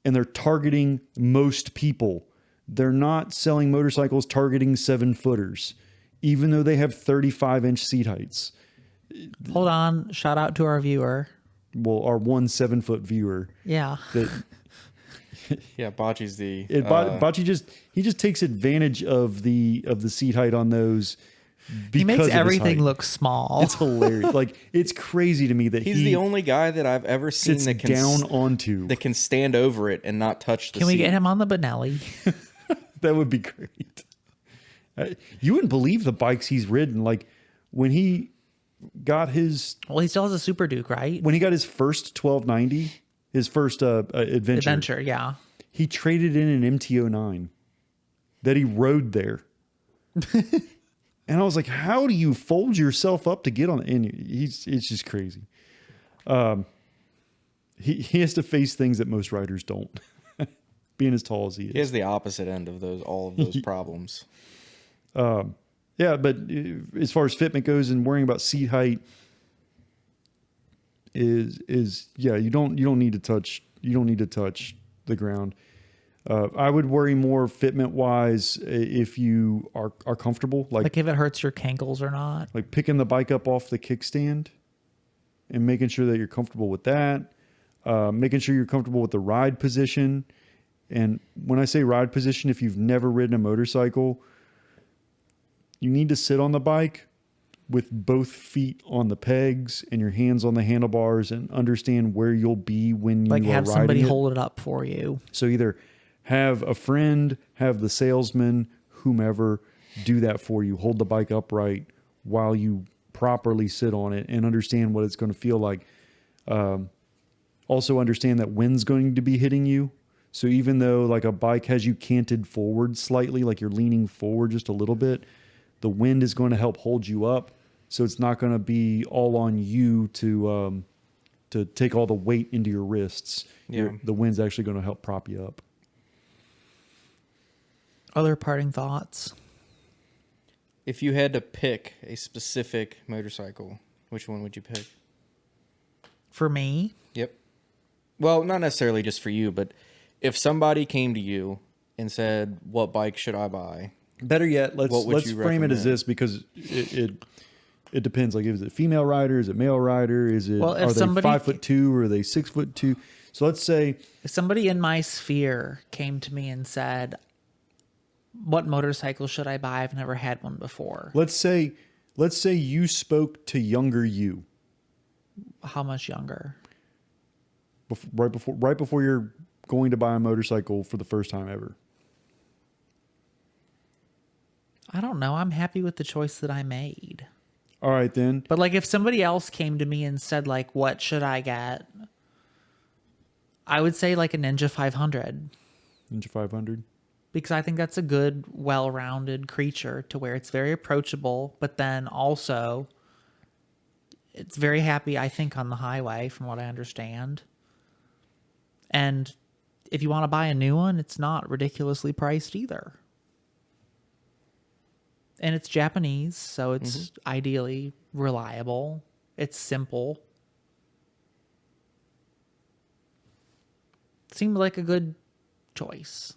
and they're targeting most people. They're not selling motorcycles targeting 7-footers, even though they have 35-inch seat heights. Hold on. Shout out to our viewer. Well, our 7-foot viewer. Yeah. That Yeah, Bocce's the. Bocce just takes advantage of the seat height on those. He makes because of his everything height. look small. It's hilarious. Like, it's crazy to me that He's the only guy that I've ever seen sits that can down onto. that can stand over it and not touch the Can we seat. get him on the Benelli? That would be great. You wouldn't believe the bikes he's ridden. Like when he got his Well, he still has a Super Duke, right? his first 1290, his first adventure, Yeah. he traded in an MT-09 that he rode there. And I was like, how do you fold yourself up to get on? And it's just crazy. He has to face things that most riders don't. Being as tall as he is. He has the opposite end of all of those problems. Yeah, but as far as fitment goes and worrying about seat height you don't need to touch the ground. I would worry more fitment wise if you are comfortable, Like if it hurts your cankles or not. like picking the bike up off the kickstand and making sure that you're comfortable with that. Making sure you're comfortable with the ride position. And when I say ride position, if you've never ridden a motorcycle, you need to sit on the bike with both feet on the pegs and your hands on the handlebars and understand where you'll be when you Like are have riding somebody it. hold it up for you. So either have a friend, have the salesman, whomever, do that for you. Hold the bike upright while you properly sit on it and understand what it's going to feel like. Also understand that wind's going to be hitting you. So even though like a bike has you canted forward slightly, like you're leaning forward just a little bit, the wind is going to help hold you up. So it's not going to be all on you to take all the weight into your wrists. Yeah. The wind's actually going to help prop you up. Other parting thoughts? If you had to pick a specific motorcycle, which one would you pick? For me, Yep. Well, not necessarily just for you, but if somebody came to you and said, "What bike should I buy?" Better yet, let's What would you frame it as recommend? this because it depends. Like, is it female rider? Is it male rider? Is it Well, if are they somebody 5'2" or are they 6'2"? So let's say if somebody in my sphere came to me and said, "What motorcycle should I buy? I've never had one before." let's say you spoke to younger you How much younger? right before you're going to buy a motorcycle for the first time ever. I don't know. I'm happy with the choice that I made. All right then. But like if somebody else came to me and said like, "What should I get?" I would say like a Ninja 500 Ninja 500. because I think that's a good, well-rounded creature to where it's very approachable, but then also it's very happy, I think, on the highway from what I understand. And if you want to buy a new one, it's not ridiculously priced either. And it's Japanese, so it's ideally reliable. It's simple. Seemed like a good choice.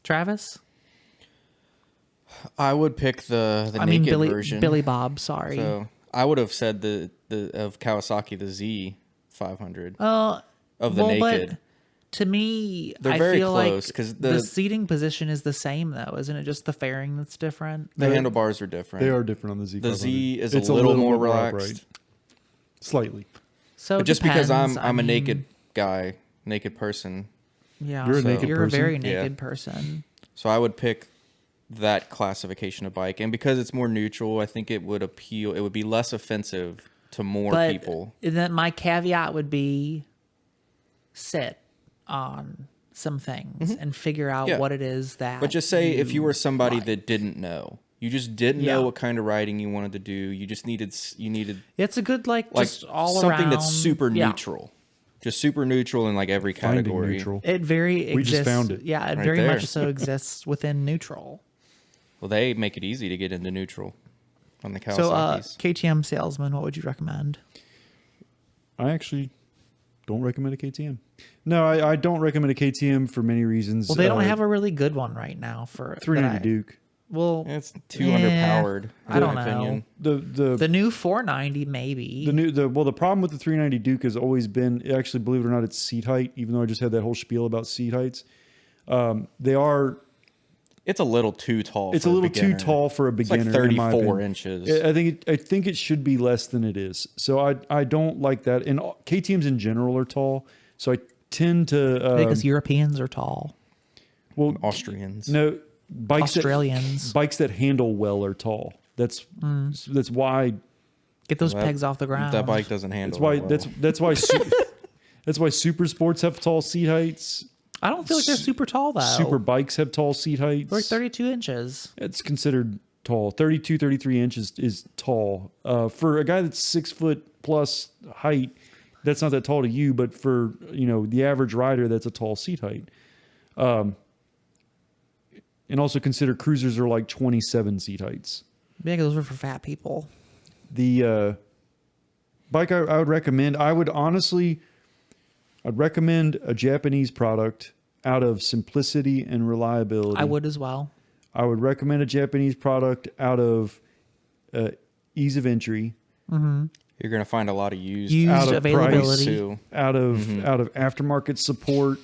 Travis? I would pick the I naked mean, version. Billy Bob, sorry. So I would have said the of Kawasaki the Z 500 of the naked. But to me, They're I very feel close, like 'cause the the- seating position is the same, though. Isn't it just the fairing that's different? The handlebars are different. They are different on the Z. The Z is It's a little more bit relaxed. upright. Slightly. So But just because depends. I'm a I mean, naked guy, naked person, yeah, You're a so naked you're person? a very Yeah. naked person. so I would pick that classification of bike. And because it's more neutral, I think it would appeal. It would be less offensive to more But people. then my caveat would be sit on some things and figure out Yeah. what it is that. But just say if you were somebody like. that didn't know, you just didn't Yeah. know what kind of riding you wanted to do. You just needed It's a good like just all something around that's super yeah. neutral, just super neutral in like every Finding category. neutral. It very We just exists. found it. Yeah, it Right very there. much so exists within neutral. Well, they make it easy to get into neutral on the Kawasaki's. So, KTM salesman, what would you recommend? I actually don't recommend a KTM. No, I don't recommend a KTM for many reasons. Well, they don't have a really good one right now for 390 Duke. Well, It's too underpowered. I in don't my know. opinion. The new 490 maybe. The problem with the 390 Duke has always been, actually, believe it or not, it's seat height. Even though I just had that whole spiel about seat heights, they are. It's a little too tall. It's for a little beginner. too tall for a It's like beginner. in my 34 opinion. inches. I think it should be less than it is. So I don't like that. And KTM's in general are tall. So I tend to because Europeans are tall. well Austrians. no bikes Australians. bikes that handle well are tall. That's why Get those That- pegs off the ground. That bike doesn't handle. that's why it well. that's why that's why super sports have tall seat heights. I don't feel like they're super tall though. Super bikes have tall seat heights. They're like 32 inches. It's considered tall. 32, 33 inches is tall. For a guy that's 6 foot plus height, that's not that tall to you, but for, the average rider, that's a tall seat height. And also consider cruisers are like 27 seat heights. Yeah, those are for fat people. The bike I would recommend, I'd recommend a Japanese product. out of simplicity and reliability. I would as well. I would recommend a Japanese product out of ease of entry, You're going to find a lot of used out of availability. price, too. out of aftermarket support,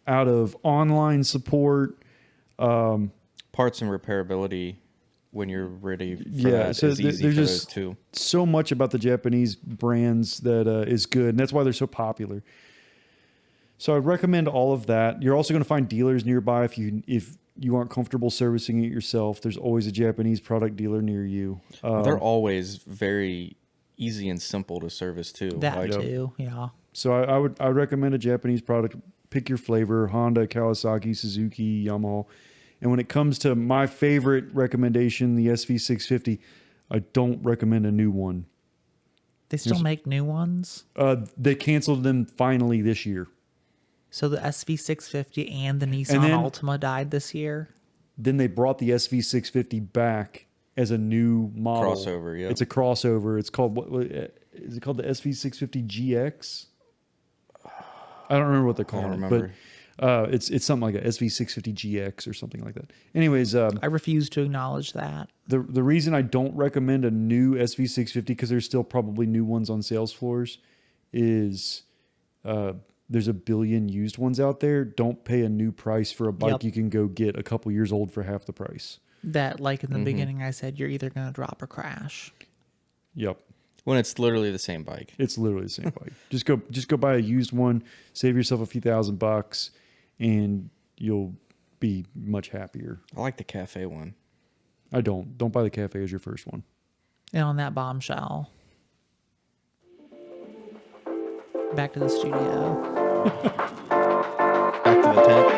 out of online support. Parts and repairability when you're ready for that so is easy there's for just those too. so much about the Japanese brands that is good, and that's why they're so popular. So I'd recommend all of that. You're also going to find dealers nearby if you aren't comfortable servicing it yourself. There's always a Japanese product dealer near you. They're always very easy and simple to service too. That too, yeah. So I would recommend a Japanese product. Pick your flavor: Honda, Kawasaki, Suzuki, Yamaha. And when it comes to my favorite recommendation, the SV650, I don't recommend a new one. They still make new ones. They canceled them finally this year. So the SV650 and the Nissan then- Altima died this year. Then they brought the SV650 back as a new model. Crossover, yeah. It's a crossover. It's called, what is it called? The SV650 GX? I don't remember what they're calling it, remember. but it's something like a SV650 GX or something like that. Anyways, I refuse to acknowledge that. the reason I don't recommend a new SV650, because there's still probably new ones on sales floors, is there's a billion used ones out there. Don't pay a new price for a bike Yep. you can go get a couple years old for half the price. That, like in the beginning, I said you're either going to drop or crash. Yep. When it's literally the same bike. It's literally the same bike. Just go buy a used one, save yourself a few $1,000, and you'll be much happier. I like the cafe one. I don't buy the Cafe as your first one. And on that bombshell, back to the studio. Back to the tent.